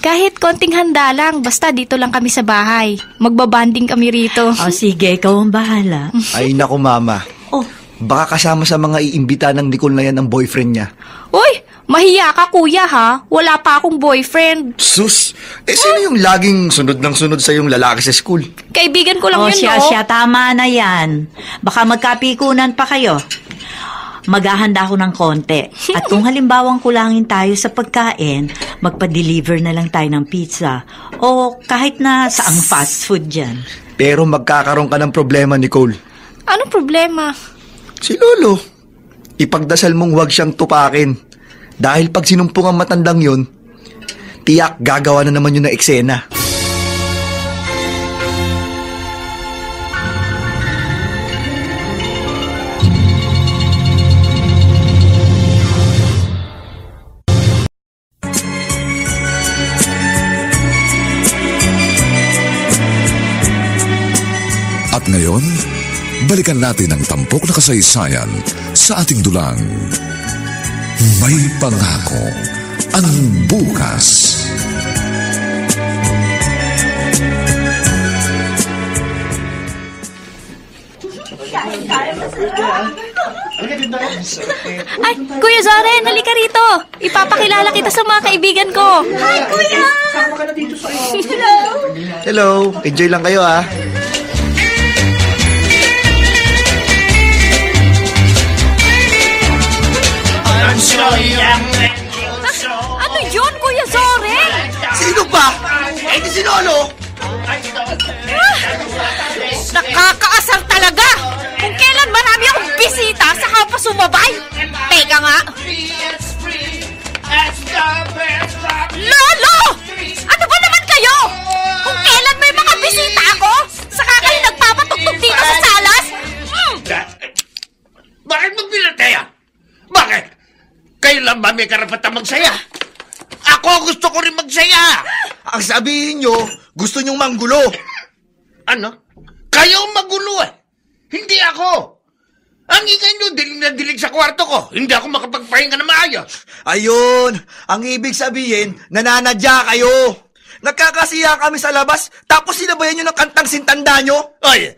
D: Kahit konting handa lang, basta dito lang kami sa bahay. Magbabanding kami rito.
F: Oh, sige, ikaw ang bahala.
K: Ay, naku, Mama.
F: Oh,
K: Baka kasama sa mga iimbita ng Nicole na yan ang boyfriend niya.
D: Uy, mahiya ka, kuya, ha? Wala pa akong boyfriend.
K: Sus! Sino yung laging sunod ng sunod sa yung lalaki sa school?
D: Kaibigan ko lang yun, no?
F: siya, tama na yan. Baka magkapikunan pa kayo. Maghahanda ako ng konti. At kung halimbawang kulangin tayo sa pagkain, magpa-deliver na lang tayo ng pizza. O kahit na saang fast food dyan.
K: Pero magkakaroon ka ng problema, Nicole.
D: Anong problema?
K: Si Lolo. Ipagdasal mong huwag siyang tupakin. Dahil pag sinumpong ang matandang yun, tiyak gagawa na naman yun ng eksena.
B: At ngayon, balikan natin ang tampok na kasaysayan sa ating dulang. May pangako ang bukas.
D: Ay, Kuya Zoren, halika rito. Ipapakilala kita sa mga kaibigan ko.
F: Hi, Kuya! Hello!
K: Hello, enjoy lang kayo ah.
D: Ano yun, Kuya Zoren?
K: Sino ba? Di si Lolo.
D: Nakakaasar talaga! Kung kailan marami akong bisita, saka pa sumabay. Teka nga. Lolo! Ano ba naman kayo? Kung kailan may mga bisita ako, saka kayo nagpapatugtog dito sa salas?
C: Bakit mo pinataya? Bakit? Kayo lang ba may karapatang magsaya? Ako gusto ko rin magsaya!
K: Ang sabihin nyo, gusto nyong manggulo.
C: Ano? Kayo ang magulo eh! Hindi ako! Ang ingay nyo, dilig na dilig sa kwarto ko. Hindi ako makapagpahinga na maayos.
K: Ayun, ang ibig sabihin, nananadya kayo.
E: Nagkakasiya kami sa labas, tapos sinabayan nyo ng kantang sintanda nyo?
C: Ay,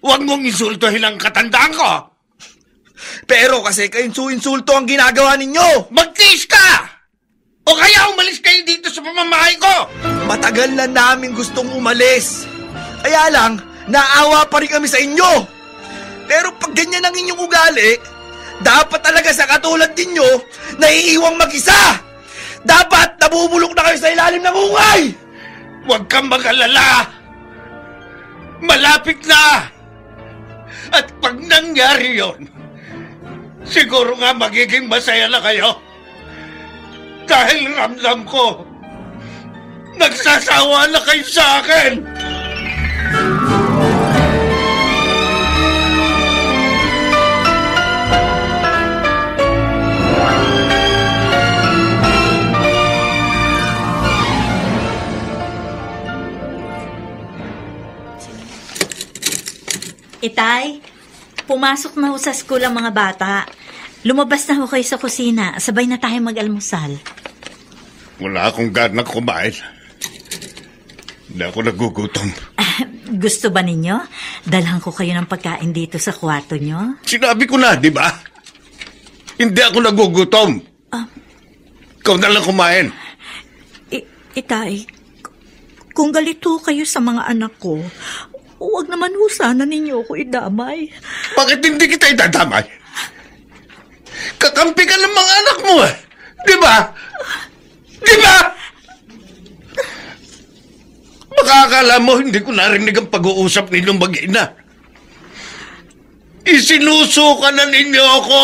C: huwag mong insultuhin ang katandaan ko.
E: Pero kasi ka-insulto ang ginagawa ninyo.
C: Magtiis ka! O kaya umalis kayo dito sa pamamahay ko!
E: Matagal na namin gustong umalis. Kaya lang, naawa pa rin kami sa inyo. Pero pag ganyan ang inyong ugali, dapat talaga sa katulad ninyo, naiiwang mag-isa. Dapat nabubulok na kayo sa ilalim ng ungay.
C: Huwag kang mag-alala. Malapit na. At pag nangyari yon, siguro nga magiging masaya na kayo. Dahil ramdam ko, nagsasawa na kayo sa akin.
F: Itay, pumasok na ho sa school ang mga bata. Lumabas na ho kayo sa kusina. Sabay na tayo mag-almusal.
C: Wala akong ganang kumain. Hindi ako nagugutom.
F: Gusto ba ninyo? Dalhan ko kayo ng pagkain dito sa kwarto nyo?
C: Sinabi ko na, di ba? Hindi ako nagugutom. Ikaw na lang kumain.
F: Itay, kung galito kayo sa mga anak ko, huwag naman ho sana ninyo ako idamay.
C: Bakit hindi kita idadamay? Kakampi ka ng mga anak mo eh. Di ba? Di ba? Baka akala mo hindi ko narinig ang pag-uusap ninyong mag-ina. Isinusuka na ninyo ako.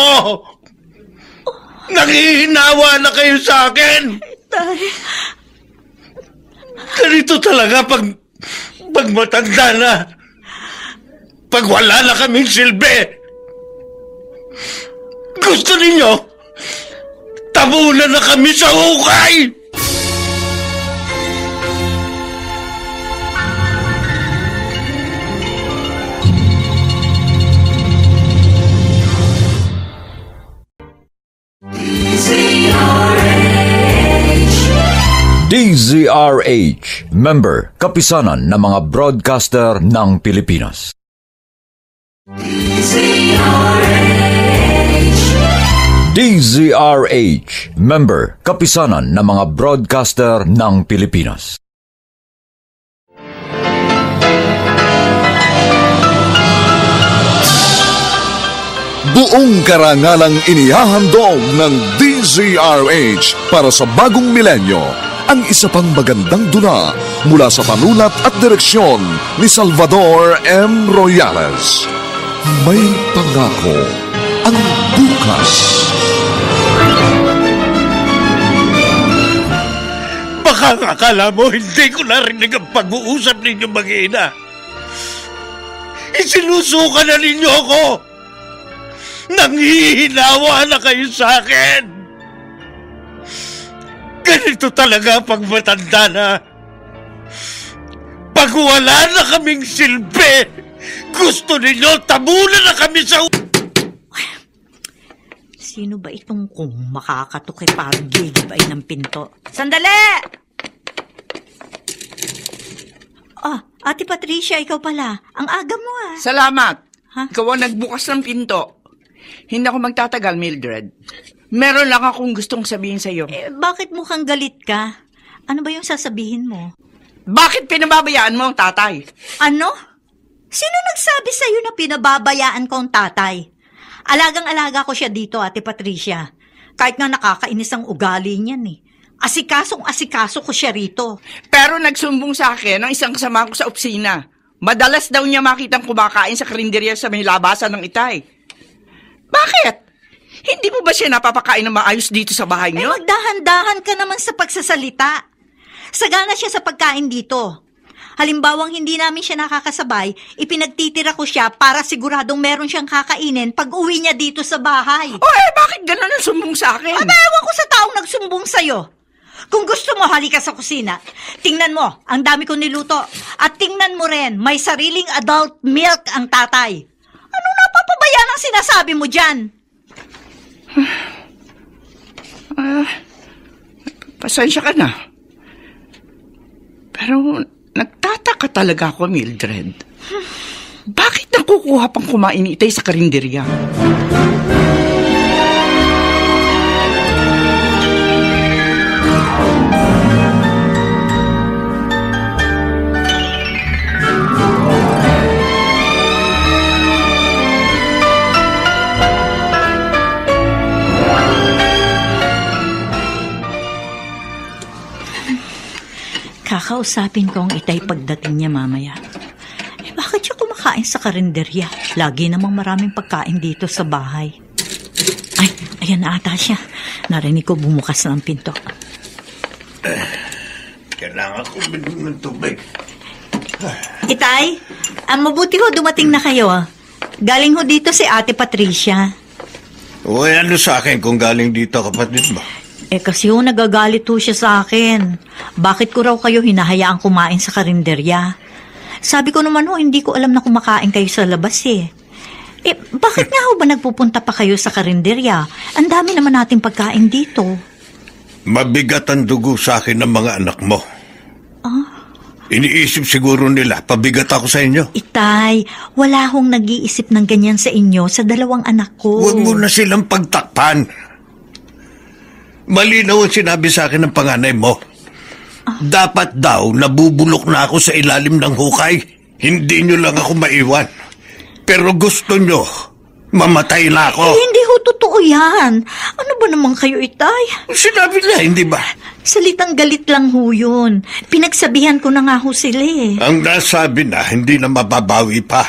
C: Nangihinawa na kayo sa akin.
F: Tay.
C: Ganito talaga pag matanda na. Pag wala na kaming silbi. Gusto ninyo, tabunan na kami sa hukay!
A: DZRH, member, kapisanan ng mga broadcaster ng Pilipinas. DZRH, member, kapisanan ng mga broadcaster ng Pilipinas.
B: Buong karangalang inihahandog ng DZRH para sa bagong milenyo ang isa pang magandang dula mula sa panulat at direksyon ni Salvador M. Royales. May pangako ang bukas.
C: Baka akala mo hindi ko narinig ang pag-uusap ninyo mag-ina. Isinusuka na ninyo ako. Nanghihinawa na kayo sa akin. Ganito talaga pag matanda na. Pag wala na kaming silbi, gusto ninyo tabunan na kami sa...
F: Sino ba itong kung makakatok parang gigibay ng pinto? Sandali! Ate Patricia, ikaw pala. Ang aga mo ah.
G: Salamat.
F: Ha?
G: Ikaw ang nagbukas ng pinto. Hindi ako magtatagal, Mildred. Meron lang akong gustong sabihin sa'yo.
F: Bakit mukhang galit ka? Ano ba yung sasabihin mo?
G: Bakit pinababayaan mo ang tatay?
F: Ano? Sino nagsabi sa'yo na pinababayaan ko ang tatay? Alagang-alaga ko siya dito, Ate Patricia. Kahit nga nakakainis ang ugali niyan eh. Asikasong-asikaso ko siya rito.
G: Pero nagsumbong sa akin ng isang kasama ko sa opisina. Madalas daw niya makitang kumakain sa karinderya sa may labasan ng Itay. Bakit? Hindi mo ba siya napapakain na maayos dito sa bahay niyo?
F: Magdahan-dahan ka naman sa pagsasalita. Sagana siya sa pagkain dito. Halimbawang hindi namin siya nakakasabay, ipinagtitira ko siya para siguradong meron siyang kakainin pag uwi niya dito sa bahay.
G: Bakit gano'n ang sumbong sa akin?
F: Ewan ko sa taong nagsumbong sa'yo. Kung gusto mo, halika sa kusina. Tingnan mo, ang dami kong niluto. At tingnan mo rin, may sariling adult milk ang tatay. Ano napapabayaan ang sinasabi mo dyan?
G: Pasensya ka na. talaga ako, Mildred. Bakit nakukuha pang kumain ni Itay sa karinderya?
F: Kakausapin ko ang Itay pagdating niya mamaya. Bakit siya kumakain sa karinderya? Lagi namang maraming pagkain dito sa bahay. Ay, ayan na ata siya. Narinig ko bumukas na ang pinto.
C: Kailangan ko binom ng tubig.
F: Itay, mabuti ho dumating na kayo. Galing ho dito si Ate Patricia.
C: Uy, ano sa akin kung galing dito, kapatid mo?
F: Kasi ho nagagalit ho siya sa akin. Bakit ko raw kayo hinahayaang kumain sa karinderya? Sabi ko naman ho, hindi ko alam na kumakain kayo sa labas bakit nga ho ba nagpupunta pa kayo sa karinderya? Ang dami naman nating pagkain dito.
C: Mabigat ang dugo sa akin ng mga anak mo. Iniisip siguro nila, pabigat ako sa inyo.
F: Itay, wala hong nag-iisip ng ganyan sa inyo sa dalawang anak ko.
C: Huwag mo na silang pagtakpan. Malinaw ang sinabi sa akin ng panganay mo. Dapat daw nabubulok na ako sa ilalim ng hukay. Hindi nyo lang ako maiwan. Pero gusto nyo, mamatay na ako.
F: Hindi ho totoo yan. Ano ba naman kayo, Itay?
C: Sinabi na, hindi ba?
F: Salitang galit lang ho yun. Pinagsabihan ko na nga ho sila
C: Ang nasabi na, hindi na mababawi pa.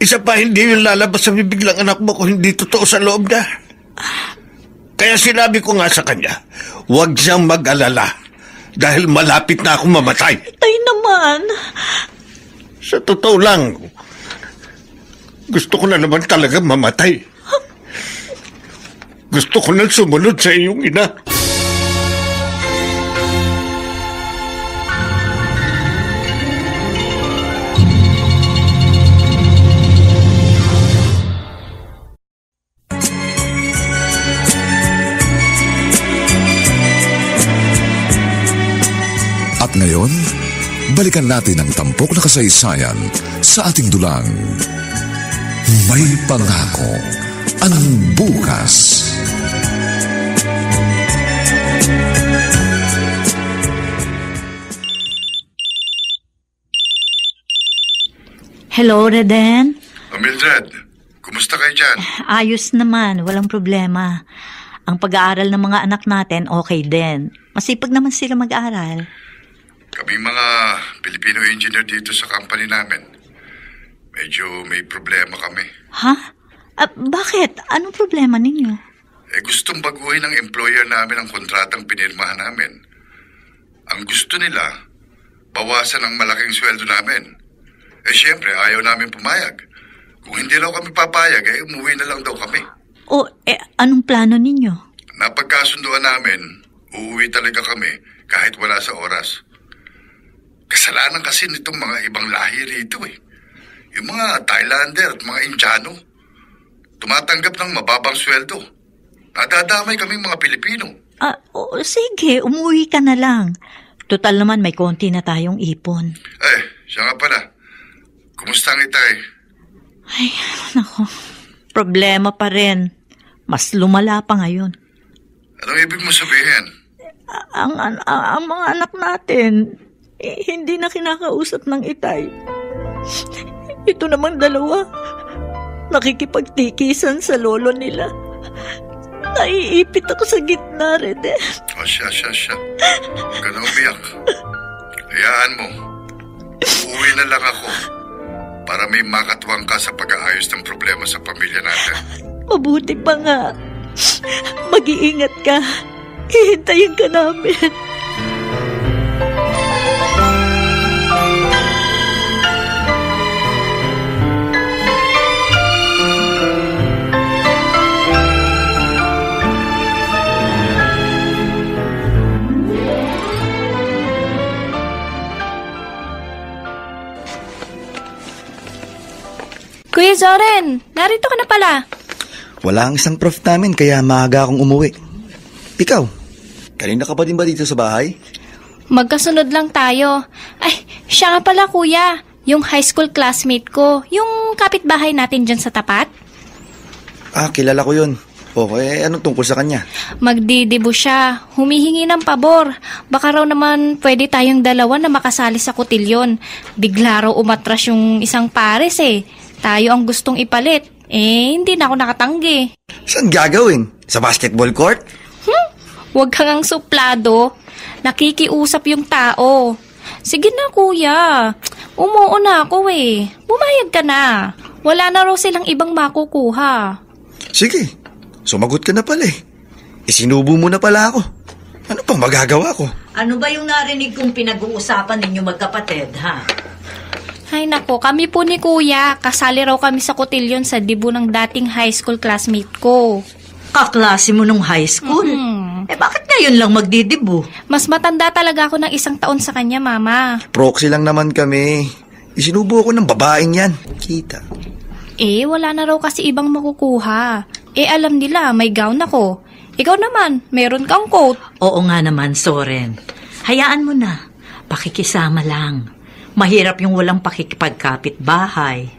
C: Isa pa, hindi yung lalabas sa bibig lang anak mo kung hindi totoo sa loob na. Kaya sinabi ko nga sa kanya, huwag siyang mag-alala dahil malapit na akong mamatay.
F: Itay naman.
C: Sa totoo lang, gusto ko na naman talaga mamatay. Gusto ko na sumunod sa iyong ina.
B: At ngayon, balikan natin ang tampok na kasaysayan sa ating dulang. May pangako ang bukas.
F: Hello, Reden.
I: Mildred, kumusta kayo dyan?
F: Ayos naman, walang problema. Ang pag-aaral ng mga anak natin, okay din. Masipag naman sila mag-aaral.
I: Kaming mga Filipino engineer dito sa company namin, medyo may problema kami.
F: Ha? Bakit? Anong problema ninyo?
I: Gustong baguhin ng employer namin ang kontratang pinirmahan namin. Ang gusto nila, bawasan ang malaking sweldo namin. Siyempre, ayaw namin pumayag. Kung hindi raw kami papayag, umuwi na lang daw kami.
F: Anong plano ninyo?
I: Napagkasunduan namin, uuwi talaga kami kahit wala sa oras. Kasalanan kasi nitong mga ibang lahi rito Yung mga Thailander at mga Indiano, tumatanggap ng mababang sweldo. Nadadamay kaming mga Pilipino.
F: Sige, umuwi ka na lang. Total naman may konti na tayong ipon.
I: Siya nga pala. Kumusta ang Itay?
F: Ay, nako. Problema pa rin. Mas lumala pa ngayon.
I: Anong ibig mo sabihin?
F: Ang mga anak natin, hindi na kinakausap ng Itay. Ito namang dalawa, nakikipagtikisan sa lolo nila. Naiipit ako sa gitna, Rede.
I: Siya. Huwag ka na umiyak. Hayaan mo. Uuwi na lang ako para may makatuwang ka sa pag-aayos ng problema sa pamilya natin.
F: Mabuti pa nga. Mag-iingat ka. Hihintayin ka namin.
D: Kuya Zoren, narito ka na pala.
K: Wala ang isang prof namin kaya maaga akong umuwi. Ikaw, kanina ka pa din ba dito sa bahay?
D: Magkasunod lang tayo. Ay, siya nga pala kuya. Yung high school classmate ko. Yung kapitbahay natin dyan sa tapat.
K: Kilala ko yun. Anong tungkol sa kanya?
D: Magdidibo siya. Humihingi ng pabor. Baka raw naman pwede tayong dalawa na makasali sa kotilyon. Bigla raw umatras yung isang pares eh. Tayo ang gustong ipalit. Hindi na ako nakatanggi.
E: Saan gagawin? Sa basketball court?
D: Huwag kang ang suplado. Nakikiusap yung tao. Sige na kuya. Umuo na ako eh. Bumayag ka na. Wala na raw silang ibang makukuha.
E: Sige. Sumagot ka na pala eh. Isinubo mo na pala ako. Ano pang magagawa ko?
F: Ano ba yung narinig kong pinag-uusapan ninyo magkapatid, ha?
D: Ay nako, kami po ni kuya. Kasali raw kami sa kotilyon sa dibo ng dating high school classmate ko.
F: Kaklase mo nung high school? Bakit ngayon lang magdidibo?
D: Mas matanda talaga ako ng 1 taon sa kanya, mama.
E: Proxy lang naman kami. Isinubo ako ng babaeng yan. Kita.
D: Wala na raw kasi ibang makukuha. Alam nila, may gown ako. Ikaw naman, meron kang coat.
F: Oo nga naman, Soren. Hayaan mo na. Pakikisama lang. Mahirap yung walang pakikipagkapit bahay.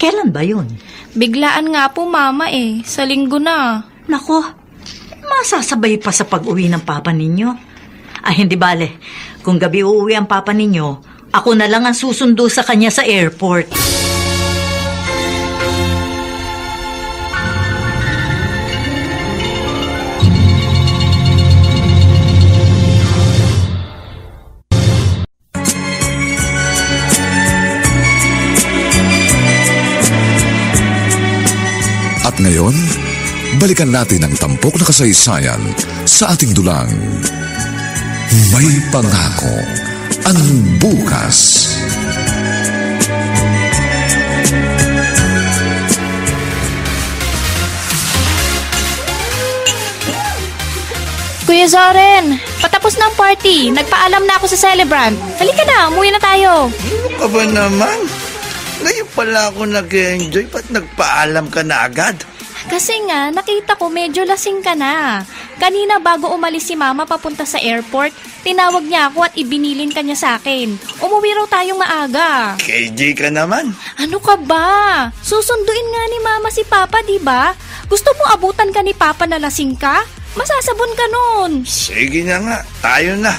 F: Kailan ba yun?
D: Biglaan nga po, mama Sa linggo na.
F: Nako, masasabay pa sa pag-uwi ng papa ninyo. Hindi bale. Kung gabi uuwi ang papa ninyo, ako na lang ang susundo sa kanya sa airport.
B: At ngayon, balikan natin ang tampok na kasaysayan sa ating dulang. May pangako ang bukas.
D: Kuya Zoren, patapos ng party. Nagpaalam na ako sa celebrant. Halika na, umuwi na tayo.
C: Ano ka ba naman? Ngayon pala ako nag-enjoy. Ba't nagpaalam ka na agad?
D: Kasi nga, nakita ko medyo lasing ka na. Kanina bago umalis si mama papunta sa airport, tinawag niya ako at ibinilin ka niya sa akin. Umuwi raw tayong maaga.
C: KJ ka naman.
D: Ano ka ba? Susunduin nga ni mama si papa, di ba? Gusto mo abutan ka ni papa na lasing ka? Masasabon ka nun.
C: Sige na nga, tayo na.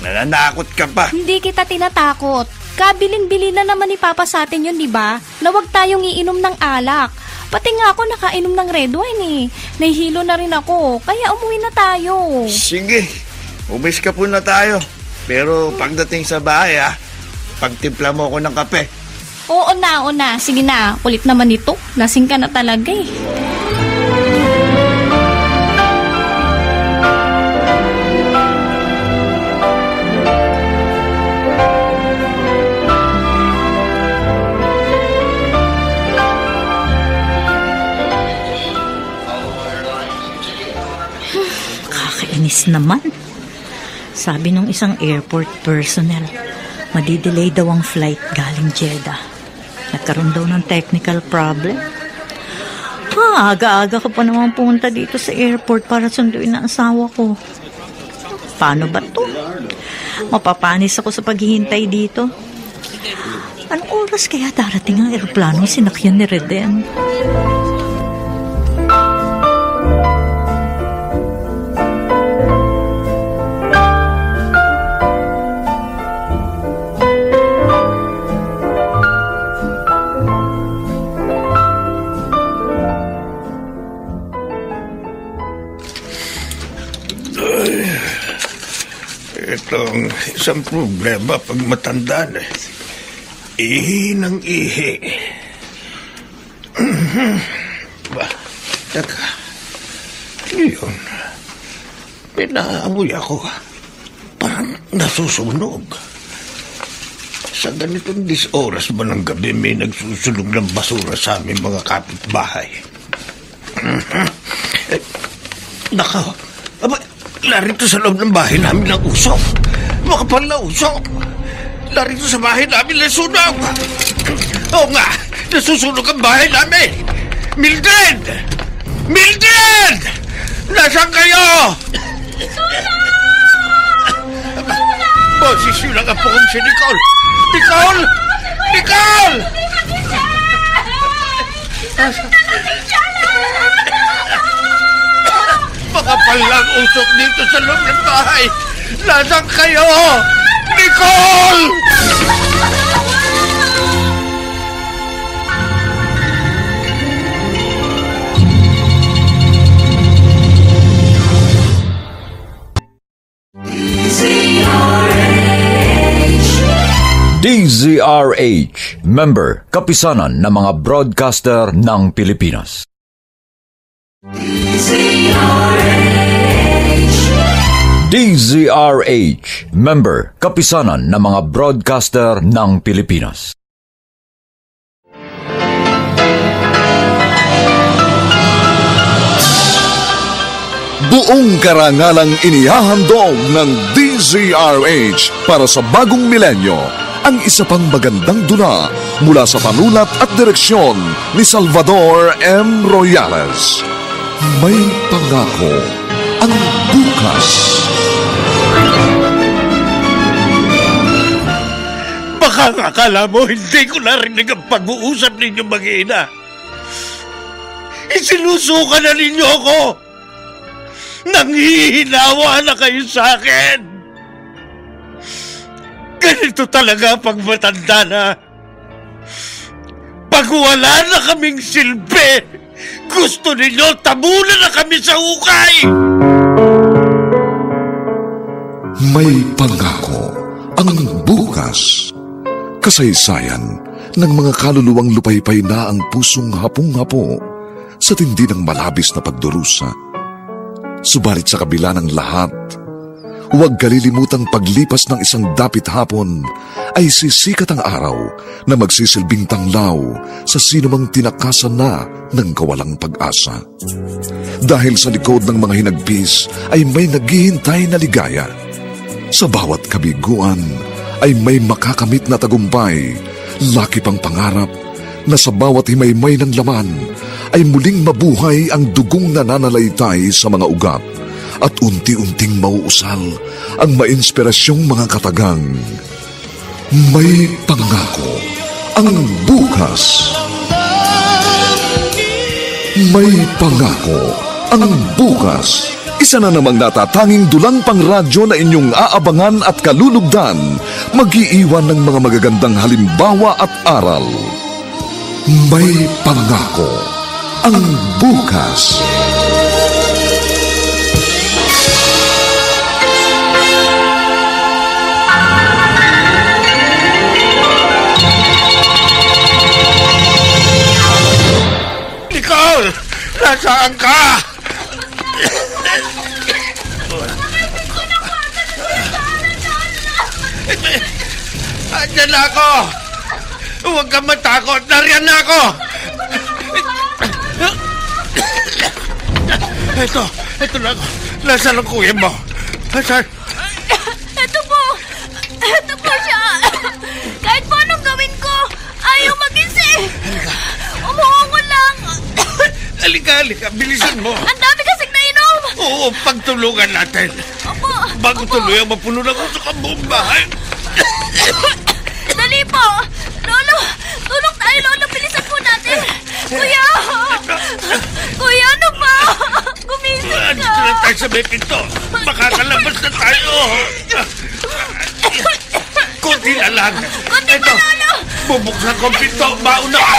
C: Nananakot ka pa.
D: Hindi kita tinatakot. Kabilin-bili na naman ni papa sa atin yun, di ba? Na huwag tayong iinom ng alak. Pati nga ako nakainom ng red wine Nahihilo na rin ako, kaya umuwi na tayo.
C: Sige, umis ka po na tayo. Pero pagdating sa bahay pagtimpla mo ako ng kape.
D: Oo na. Sige na, kulit naman ito. Lasing ka na talaga
F: Kakainis naman. Sabi nung isang airport personnel, madidelay daw ang flight galing Jeddah. Nagkaroon daw ng technical problem. Aga-aga ko pa naman pumunta dito sa airport para sunduin ang asawa ko. Paano ba to? Mapapanis ako sa paghihintay dito. Anong oras kaya darating ang aeroplano sinakyan ni Reden?
C: Itong isang problema pag matanda na. Ihi ng ihi. Teka. Yun. Pinaamoy ako. Parang nasusunog. Sa ganitong oras ba ng gabi may nagsusunog ng basura sa aming mga kapitbahay? Nako. Aba, larito sa loob ng bahay namin ng usok. Makapal na usok. Larito sa bahay namin ng sunog. Oo nga, nasusunog ang bahay namin. Mildred! Mildred! Nasaan kayo? Boses yun ang apo kong si Nicole! Nicole! Nicole! Makapal lang usok dito sa loob ng bahay! Nasaan kayo? Nicole!
A: DZRH, member, kapisanan ng mga broadcaster ng Pilipinas. DZRH, member, kapisanan ng mga broadcaster ng Pilipinas.
B: Buong karangalang inihahandog ng DZRH para sa bagong milenyo ang isa pang magandang dula mula sa panulat at direksyon ni Salvador M. Royales. May pangako ang bukas.
C: Baka akala mo hindi ko narinig ang pag-uusap ninyo mag-iina. Isinusuka na ninyo ako. Nanghihinawa na kayo sa akin. Ganito talaga pag matanda na. Pag wala na kaming silbi, gusto ninyo tabunan na kami sa hukay.
B: May pangako ang bukas. Kasaysayan ng mga kaluluwang lupaypay na ang pusong hapong-hapo sa tindi ng malabis na pagdurusa. Subalit sa kabila ng lahat, huwag kalilimutang paglipas ng isang dapit hapon ay sisikat ang araw na magsisilbing tanglaw sa sinumang tinakasan na ng kawalang pag-asa. Dahil sa likod ng mga hinagpis ay may naghihintay na ligaya. Sa bawat kabiguan ay may makakamit na tagumpay, laki pang pangarap na sa bawat himaymay ng laman ay muling mabuhay ang dugong nananalaytay sa mga ugat at unti-unting mauusal ang mainspirasyong mga katagang. May pangako ang bukas. May pangako ang bukas. Isa na namang natatanging dulang pangradyo na inyong aabangan at kalulugdan, mag-iiwan ng mga magagandang halimbawa at aral. May pangako ang bukas.
C: Nicole! Nasaan ka? Andiyan na ako! Huwag kang matakot! Nariyan na ako! Ito na ako. Nasaan ang kuya mo? Nasaan?
D: Ito po siya. Kahit po anong gawin ko, ayaw magising. Umuungo lang.
C: Halika. Bilisan mo.
D: Ang dami kasing nainom.
C: Oo, pagtulungan natin.
D: Opo.
C: Bago tuluyang mapuno ng usok ang buong bahay.
D: Dali po. Lolo, tulong tayo, Lolo. Bilisan po natin. Kuya, ano ba? Gumising ka.
C: Andito na tayo sa may pinto. Makakalabas na tayo. Kunti na lang. Ito, bubuksan ko ang pinto. Mauna ka.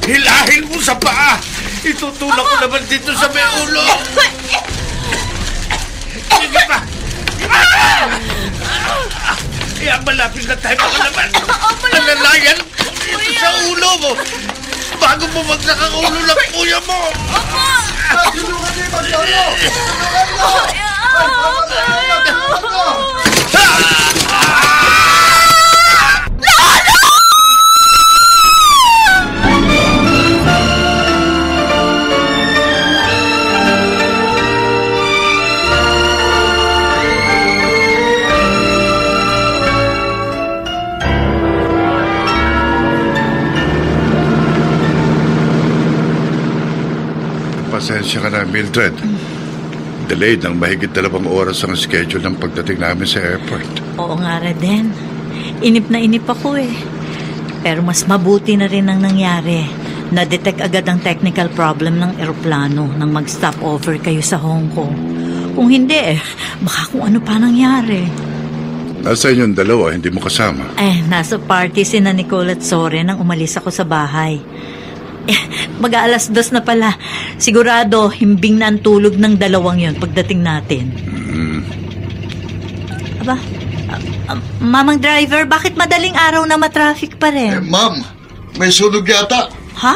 C: Hilahin mo sa paa. Itutulak ko naman dito sa may ulo. Sige pa. Malapit na tayo makalaman. Nalalayan dito sa ulo mo. Bago bumagsak ang ulo ng kuya mo.
J: Tulungan niyo, Maglolo!
I: Pasensya ka na, Mildred. Delayed ng mahigit 2 oras ang schedule ng pagdating namin sa airport.
F: Oo nga, Raden. Inip na inip ako eh. Pero mas mabuti na rin ang nangyari. Na-detect agad ang technical problem ng eroplano nang mag-stop over kayo sa Hong Kong. Kung hindi baka kung ano pa nangyari.
I: Nasa inyong dalawa, hindi mo kasama.
F: Nasa party si na Nicole at Soren nang umalis ako sa bahay. Mag-aalas 2 na pala. Sigurado, himbing na ang tulog ng dalawang yon pagdating natin. Aba, Mamang driver, bakit madaling araw na matraffic pa rin?
B: Ma'am, may sunog yata.
F: Ha?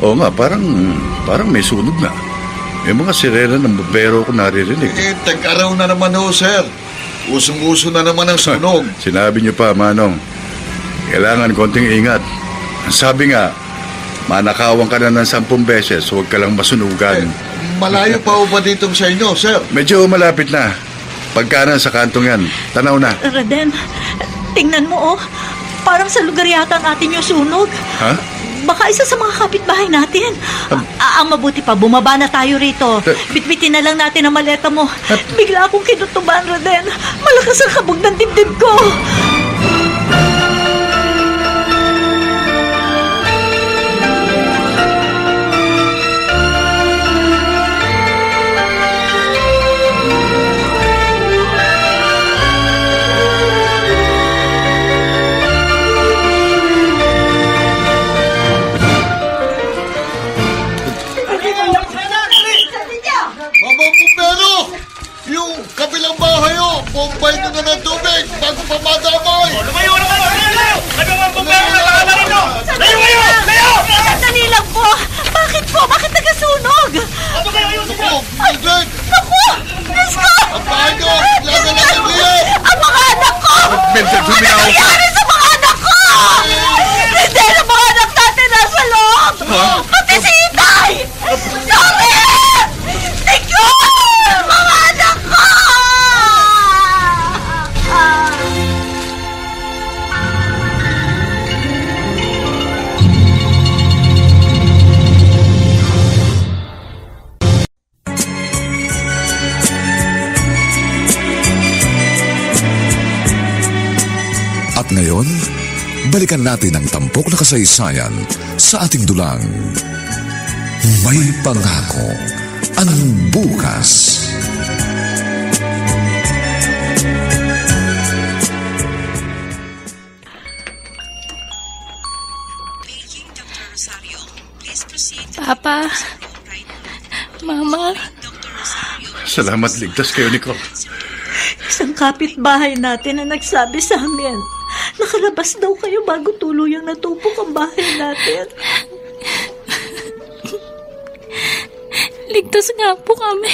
I: Oo nga, parang may sunog na. May mga sirena ng bumbero ko naririnig.
B: Tag-araw na naman ho, sir. Usong-uso na naman ang sunog.
I: Sinabi niyo pa, Manong. Kailangan konting ingat. Ang sabi nga, manakawan ka na ng 10 beses, huwag ka lang masunugan.
B: Malayo pa ho ba dito sa inyo, sir?
I: Medyo malapit na. Pagkanan sa kantong yan, tanaw na.
F: Raden, tingnan mo parang sa lugar yata ang atin yung sunog.
I: Ha?
F: Baka isa sa mga kapitbahay natin. Ang mabuti pa, bumaba na tayo rito. Bitbitin na lang natin ang maleta mo. Bigla akong kinutuban, Raden. Malakas ang kabog ng dibdib ko.
B: Kabilang bahay bombay nyo na ng tubig bago pa madamay.
C: Lumayo! Ano ang bumbero na nakala rin mo? Layo!
F: Sandali lang po! Bakit po? Bakit nagasunog?
C: Ano kayo ayusin mo?
B: Mildred!
F: Naku! Diyos ko!
B: Ang bahay nyo! Laga na ng liyan!
F: Ang mga anak ko!
I: Mildred,
F: Ano nangyari sa mga anak ko? Hindi na mga anak natin nasa loob! Pati si Itay! Sorry! Nicole! Mga anak ko!
B: At ngayon, balikan natin ang tampok na kasaysayan sa ating dulang. May pangako ang bukas.
D: Papa, Mama.
I: Salamat, ligtas kayo, Nicole.
F: Isang kapitbahay natin na nagsabi sa amin, nakalabas daw kayo bago tuluyang natupok ang bahay natin.
D: Ligtas nga po kami.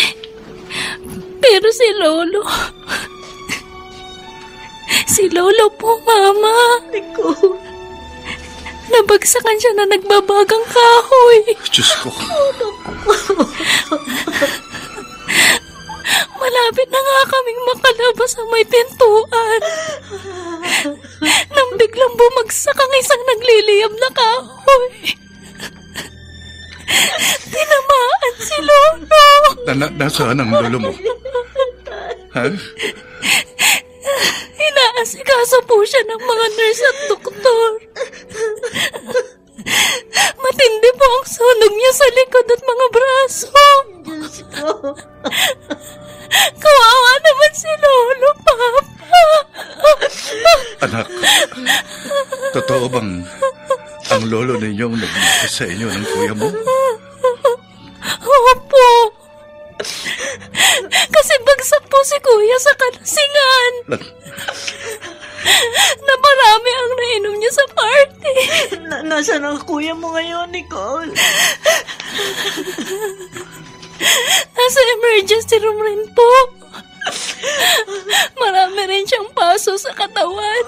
D: Pero si Lolo... Si Lolo po, Mama.
F: Nicole.
D: Nabagsakan siya na nagbabagang kahoy.
I: Diyos ko.
D: Malapit na nga kaming makalabas sa may pintuan. Nang biglang bumagsak ang isang nagliliyab na kahoy. Tinamaan si Lolo.
I: Nasaan ang lolo mo? Ha?
D: Inaasikaso po siya ng mga nurse at doktor. Matindi po ang sunog niya sa likod at mga braso.
F: Diyos ko.
D: Kawawa naman si Lolo, Papa.
I: Anak, totoo bang ang lolo ninyong nagligtas sa inyo ng kuya mo?
D: Opo. Kasi bagsak po si Kuya sa kalasingan. Naparami ang nainom niya sa party.
F: Nasaan ang kuya mo ngayon, Nicole?
D: Nasa emergency room rin po. Marami rin siyang paso sa katawan.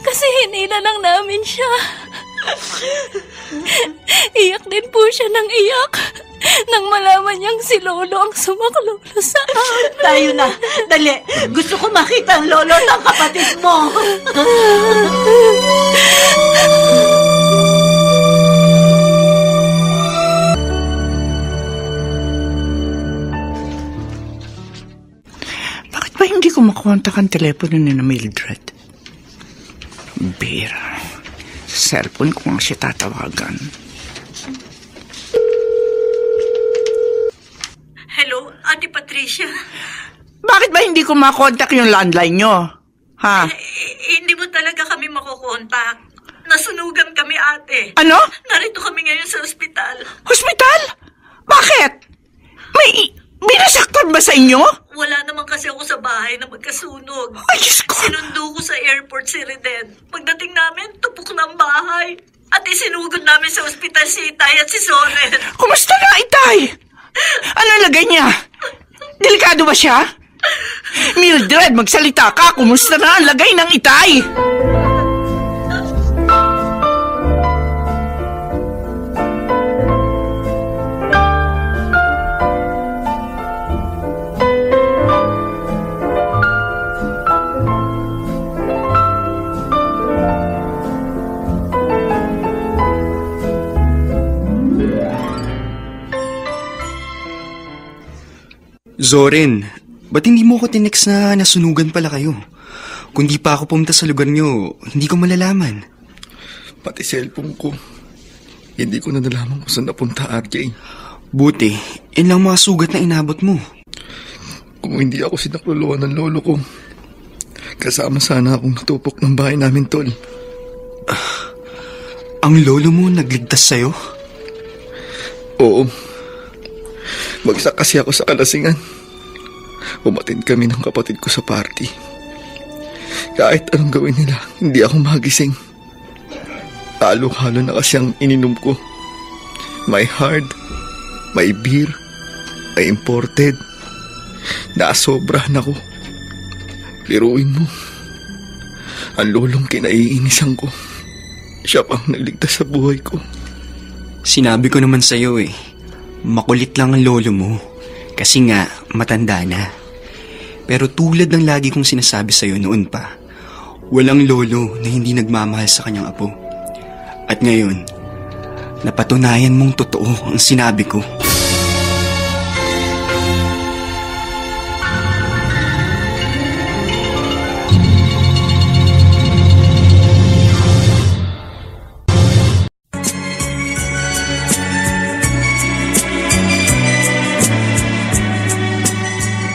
D: Kasi hinila lang namin siya. Iyak din po siya ng iyak nang malaman niyang si Lolo ang sumaklolo sa amin.
F: Tayo na. Dali. Gusto ko makita ang lolo ng kapatid mo.
G: ko makontak ang telepono ni na Mildred. Bira. Sa cellphone ko nga siya tatawagan.
F: Hello, Ate Patricia.
G: Bakit ba hindi ko makontak yung landline nyo? Ha?
F: Hindi mo talaga kami makukontak. Nasunugan kami, ate.
G: Ano?
F: Narito kami ngayon sa ospital.
G: Hospital? Bakit? May nasaktan ba sa inyo?
F: Wala naman kasi ako sa bahay na magkasunog.
G: Ay, Diyos ko!
F: Sinundo ko sa airport si Reden. Pagdating namin, tupok ng bahay. At isinugod namin sa ospital si Itay at si Soren.
G: Kumusta na, Itay? Ano lagay niya? Delikado ba siya? Mildred, magsalita ka. Kumusta na ang lagay ng Itay?
H: Zoren, ba't hindi mo ko tinext na nasunugan pala kayo? Kung di pa ako pumunta sa lugar nyo, hindi ko malalaman.
K: Pati cellphone ko. Hindi ko na nalaman kung saan napunta, RJ.
H: Buti, yun lang mga sugat na inabot mo.
K: Kung hindi ako sinakluluan ng lolo ko, kasama sana akong natupok ng bahay namin, tol.
H: Ang lolo mo nagligtas sa'yo?
K: Oo. Bagsak kasi ako sa kalasingan. Umatid kami ng kapatid ko sa party. Kahit anong gawin nila, hindi ako magising. Halo-halo na kasi ang ininom ko. May hard, may beer, may imported. Nasobrahan ako. Liruin mo. Ang lolong kinaiinisan ko. Siya pang nagligtas sa buhay ko.
H: Sinabi ko naman sa'yo makulit lang ang lolo mo. Kasi nga, matanda na. Pero tulad ng lagi kong sinasabi sa'yo noon pa, walang lolo na hindi nagmamahal sa kanyang apo. At ngayon, napatunayan mong totoo ang sinabi ko.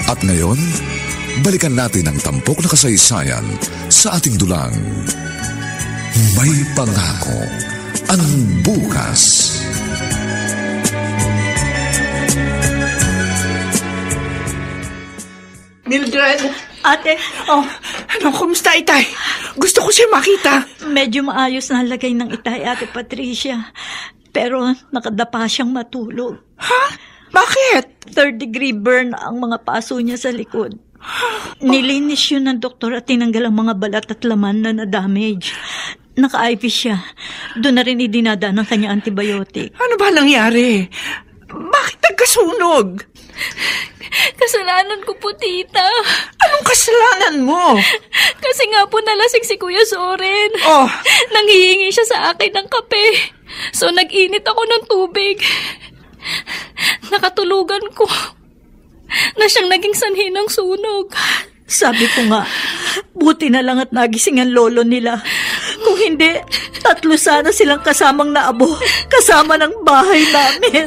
B: At ngayon, balikan natin ang tampok na kasaysayan sa ating dulang. May pangako ang bukas.
G: Mildred!
F: Ate,
G: Ano, kumusta, Itay? Gusto ko siya makita.
F: medyo maayos na ang lagay ng Itay, Ate Patricia. Pero nakadapa siyang matulog.
G: Ha? Bakit?
F: 3rd-degree burn ang mga paso niya sa likod. Nilinis yun ng doktor at tinanggal ang mga balat at laman na na-damage. Naka-IV siya. Doon na rin idinadaan ng kanya antibiotic.
G: Ano ba nangyari? Bakit nagkasunog?
D: Kasalanan ko po, tita.
G: Anong kasalanan mo?
D: Kasi nga po nalasing si Kuya Soren.
G: Oh.
D: Nanghihingi siya sa akin ng kape. So nag-init ako ng tubig. Nakatulugan ko na siyang naging sanhi ng sunog.
F: Sabi ko nga, buti na lang at nagising ang lolo nila. Kung hindi, 3 sana silang kasamang naabo, kasama ng bahay namin.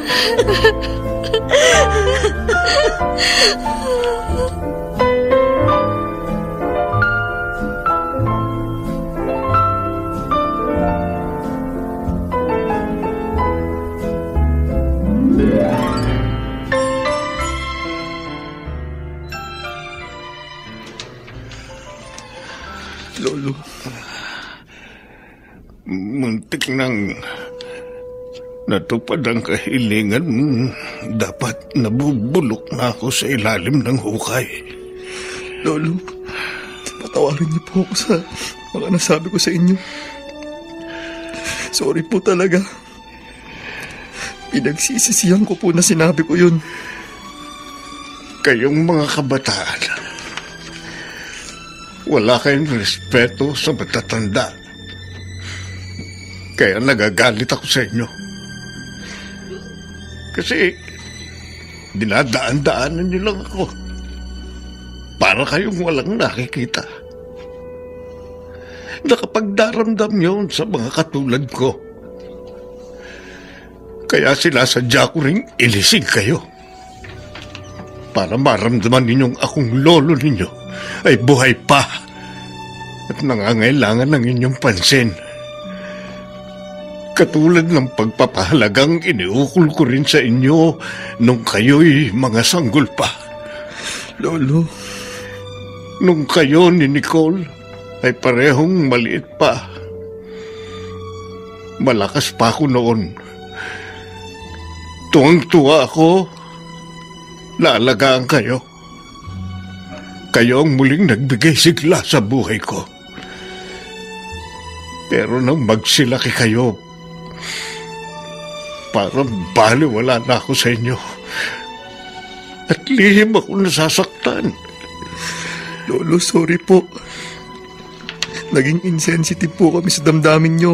C: Lolo, muntik nang natupad ang kahilingan mo. Dapat nabubulok na ako sa ilalim ng hukay.
K: Lolo, patawarin niyo po ako sa mga nasabi ko sa inyo. Sorry po talaga. Pinagsisisihan ko po na sinabi ko yun.
C: Kayong mga kabataan, wala kayong respeto sa matatanda. Kaya nagagalit ako sa inyo. Kasi dinadaan-daanan niyo lang ako. para kayong walang nakikita. Nakapagdaramdam yun sa mga katulad ko. Kaya sinasadya ko ring ilisig kayo. Para maramdaman ninyong akong lolo ninyo ay buhay pa at nangangailangan ng inyong pansin. Katulad ng pagpapahalagang iniukol ko rin sa inyo nung kayo'y mga sanggol pa.
K: Lolo.
C: Nung kayo ni Nicole ay parehong maliit pa. Malakas pa ako noon. Tuwang-tuwa ako. Naalagaan kayo. Kayo ang muling nagbigay sigla sa buhay ko. Pero nang magsilaki kayo, parang baliwala na ako sa inyo. At lihim ako nasasaktan.
K: Lolo, sorry po. Naging insensitive po kami sa damdamin nyo.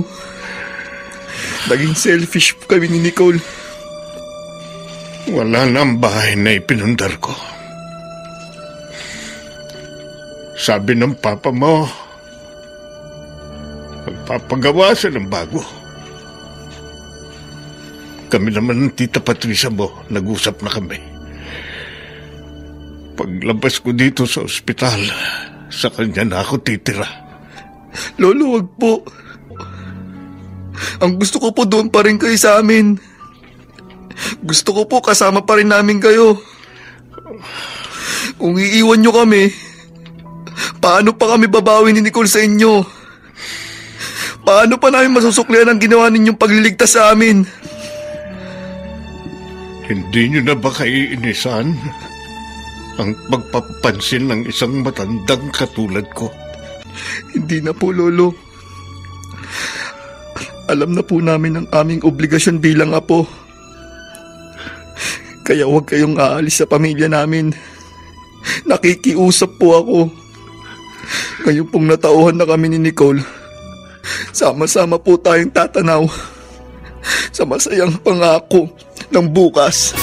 K: Naging selfish po kami ni Nicole.
C: Wala na ang bahay na ipinundar ko. Sabi ng papa mo, magpapagawa siya ng bago. Kami naman ng tita Patricia mo, nag-usap na kami. Paglabas ko dito sa ospital, sa kanya na ako titira.
K: Lolo, wag po. Ang gusto ko po doon pa rin kayo sa amin. Gusto ko po kasama pa rin namin kayo. Kung iiwan nyo kami, paano pa kami babawi ni Nicole sa inyo? Paano pa namin masusuklian ang ginawa ninyong pagliligtas sa amin?
C: Hindi nyo na ba kaiinisan ang pagpapansin ng isang matandang katulad ko?
K: Hindi na po, Lolo. Alam na po namin ang aming obligasyon bilang apo. Kaya huwag kayong aalis sa pamilya namin. Nakikiusap po ako. Ngayon pong natauhan na kami ni Nicole, sama-sama po tayong tatanaw sa masayang pangako ng bukas.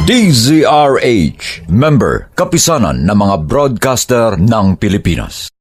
A: DZRH, member, kapisanan ng mga broadcaster ng Pilipinas.